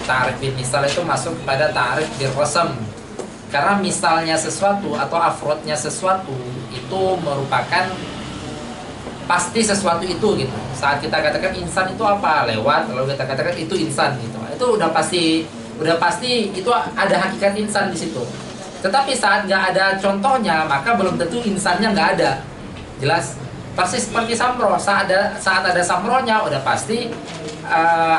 Ta'rif bil misal itu masuk pada ta'rif bil rasam. Karena misalnya sesuatu atau afrodnya sesuatu itu merupakan pasti sesuatu itu gitu. Saat kita katakan insan itu apa? Lewat, lalu kita katakan itu insan gitu. Itu udah pasti itu ada hakikat insan di situ. Tetapi saat nggak ada contohnya, maka belum tentu insannya nggak ada. Jelas? Persis seperti samro, saat ada samronya udah pasti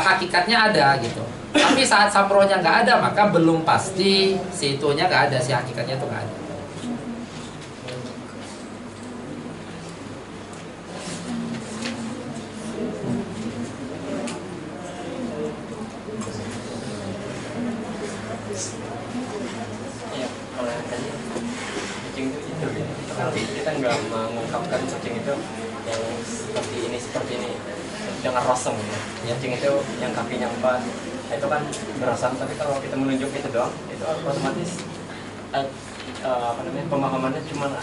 hakikatnya ada gitu. Tapi saat samronya nggak ada, maka belum pasti si itunya nggak ada, si hakikatnya itu nggak ada. Iya, kalau yang tadi kucing itu gitu. Tapi kita nggak mengungkapkan kucing itu yang seperti ini dengan rosem gitu. Kucing itu yang kakinya 4, nah, itu kan berasam. Tapi kalau kita menunjuk itu doang, itu otomatis pemahamannya cuma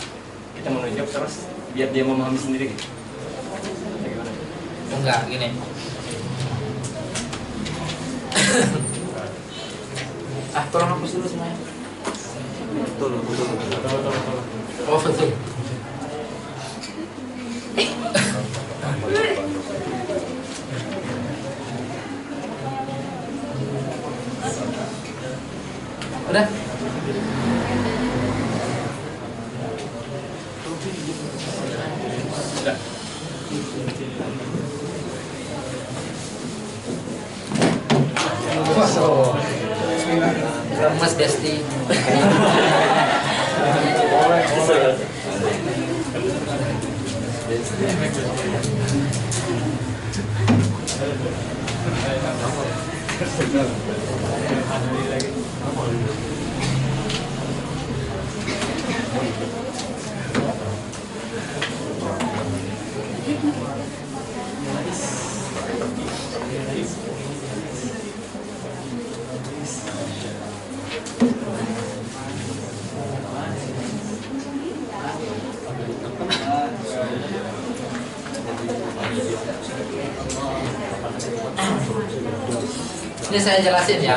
kita menunjuk terus biar dia memahami sendiri gitu. Gimana? Enggak, gini. Tolong hapus dulu semuanya. Betul. Oh, betul. Udah? Udah. Mas Besti. Ini saya jelasin ya.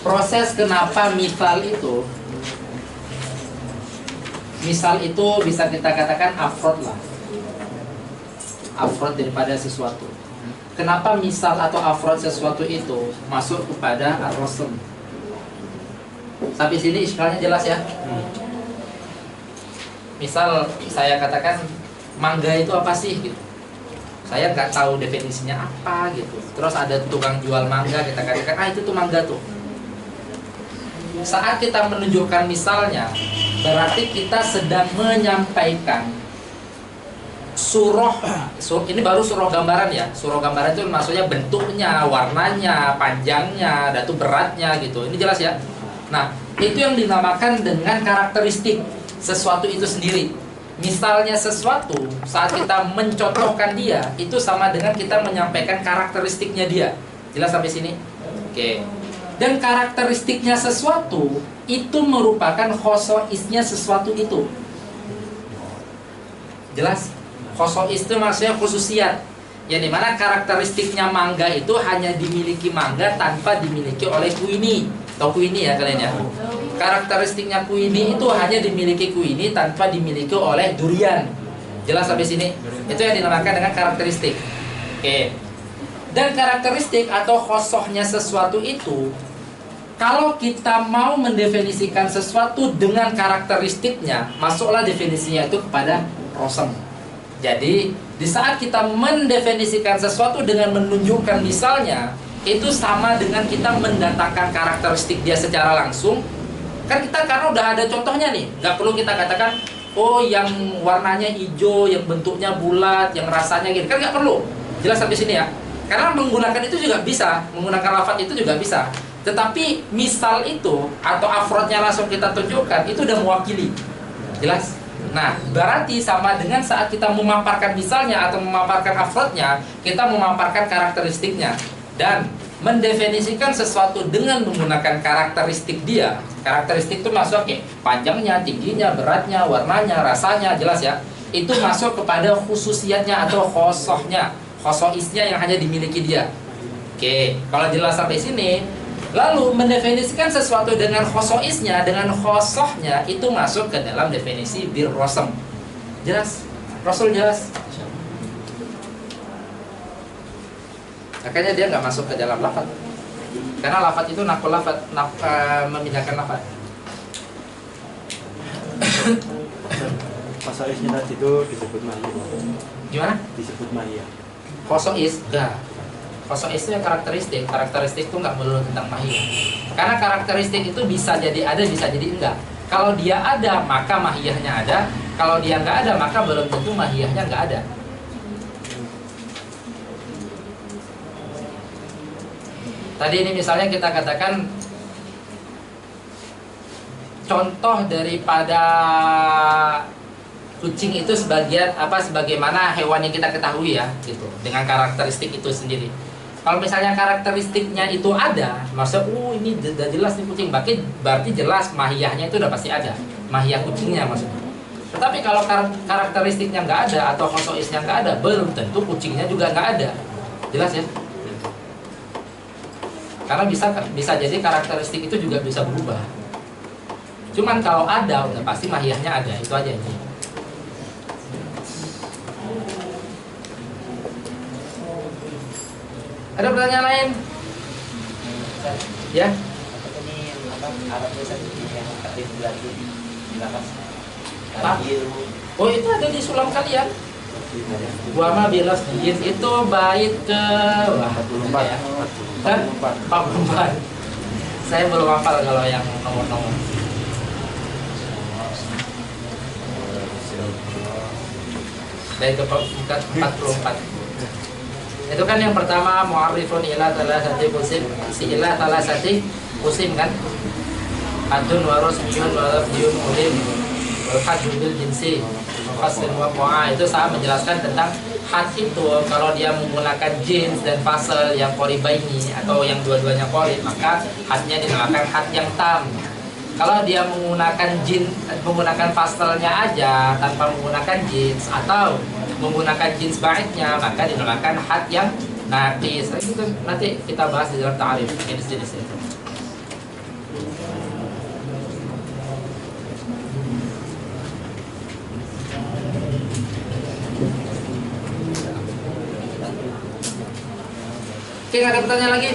Proses kenapa misal itu bisa kita katakan afrod lah. Afrod daripada sesuatu. Kenapa misal atau afrod sesuatu itu masuk kepada ar-rasm? Sampai sini iskalnya jelas ya. Misal saya katakan mangga itu apa sih gitu. Saya nggak tahu definisinya apa gitu. Terus ada tukang jual mangga, kita katakan itu tuh mangga tuh. Saat kita menunjukkan misalnya, berarti kita sedang menyampaikan ini baru surah gambaran ya. Surah gambaran itu maksudnya bentuknya, warnanya, panjangnya, datu beratnya gitu. Ini jelas ya. Nah, itu yang dinamakan dengan karakteristik sesuatu itu sendiri. Misalnya sesuatu, saat kita mencontohkan dia, itu sama dengan kita menyampaikan karakteristiknya dia. Jelas sampai sini? Oke. Dan karakteristiknya sesuatu, itu merupakan khosoisnya sesuatu itu. Jelas? Khosois itu maksudnya khususiat. Yang dimana karakteristiknya mangga itu hanya dimiliki mangga tanpa dimiliki oleh kuini. Tahu kuini ya kalian ya? Karakteristiknya kuini itu hanya dimiliki kuini tanpa dimiliki oleh durian. Jelas sampai sini? Itu yang dinamakan dengan karakteristik. Oke. Dan karakteristik atau khosohnya sesuatu itu, kalau kita mau mendefinisikan sesuatu dengan karakteristiknya, masuklah definisinya itu kepada rosem. Jadi, di saat kita mendefinisikan sesuatu dengan menunjukkan misalnya, itu sama dengan kita mendatangkan karakteristik dia secara langsung. Kan kita karena udah ada contohnya nih, nggak perlu kita katakan, oh yang warnanya hijau, yang bentuknya bulat, yang rasanya gitu, kan nggak perlu. Jelas sampai sini ya. Karena menggunakan itu juga bisa, menggunakan lafaz itu juga bisa. Tetapi misal itu atau afrodnya langsung kita tunjukkan, itu udah mewakili. Jelas? Nah, berarti sama dengan saat kita memaparkan misalnya atau memaparkan afrodnya, kita memaparkan karakteristiknya dan mendefinisikan sesuatu dengan menggunakan karakteristik dia. Karakteristik itu masuk ya, panjangnya, tingginya, beratnya, warnanya, rasanya, jelas ya. Itu masuk kepada khususiatnya atau khosohnya, khosoisnya yang hanya dimiliki dia. Oke, kalau jelas sampai sini, lalu mendefinisikan sesuatu dengan khosoisnya, dengan khosohnya, itu masuk ke dalam definisi birrosem. Jelas? Rasul jelas? Makanya dia nggak masuk ke dalam lafaz. Karena lafaz itu nakul lafaz, memindahkan lafaz. Khosoisnya tadi itu disebut mahiyah. Gimana? Disebut mahiyah. Khosois, enggak. Khosois itu ya karakteristik. Karakteristik itu nggak melulu tentang mahiyah. Karena karakteristik itu bisa jadi ada, bisa jadi enggak. Kalau dia ada, maka mahiyahnya ada. Kalau dia nggak ada, maka belum tentu mahiyahnya nggak ada. Tadi ini misalnya kita katakan contoh daripada kucing itu sebagian sebagaimana hewan yang kita ketahui ya, gitu, dengan karakteristik itu sendiri. Kalau misalnya karakteristiknya itu ada, maksud ini udah jelas nih kucing, berarti jelas mahiyahnya itu udah pasti ada, mahiyah kucingnya maksudnya. Tetapi kalau karakteristiknya nggak ada atau khosoisnya nggak ada, belum tentu kucingnya juga nggak ada. Jelas ya? Karena bisa jadi karakteristik itu juga bisa berubah. Cuman kalau ada, udah pasti mahiyahnya ada, itu aja ini. Ada pertanyaan lain? Ya? Ini Arab tulisan yang hadis berarti belakang. Pak? Oh, itu ada di sulam kalian. Wa ma bilas jin itu bait ke 44 ya. 44. Saya belum hafal kalau yang nomor-nomor. Bait ke 44. Itu kan yang pertama mu'arrifun ila thalathati qusim, si ila thalathati qusim kan? Hadun wa rasmiyun wa lafdiyun ulim wal haddu bil jinsi faslin wa qa'a. Itu saya menjelaskan tentang had itu kalau dia menggunakan jins dan fasal yang qoribaini atau yang dua-duanya qorib, maka hadnya dinamakan had yang tam. Kalau dia menggunakan fasalnya aja tanpa menggunakan jins atau menggunakan jins baiknya, maka dinamakan had yang naqis. Itu nanti kita bahas di dalam ta'rif jenis-jenis itu. Oke, nggak ada pertanyaan lagi?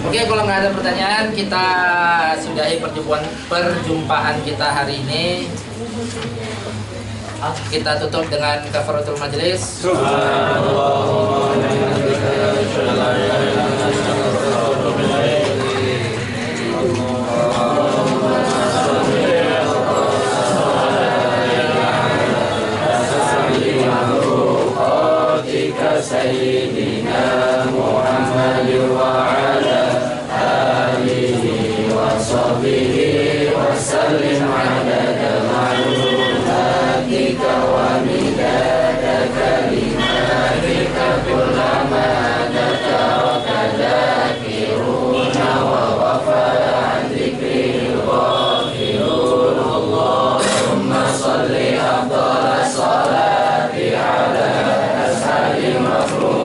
Oke, kalau nggak ada pertanyaan, kita sudahi perjumpaan kita hari ini. Kita tutup dengan kafaratul majelis. Sayyid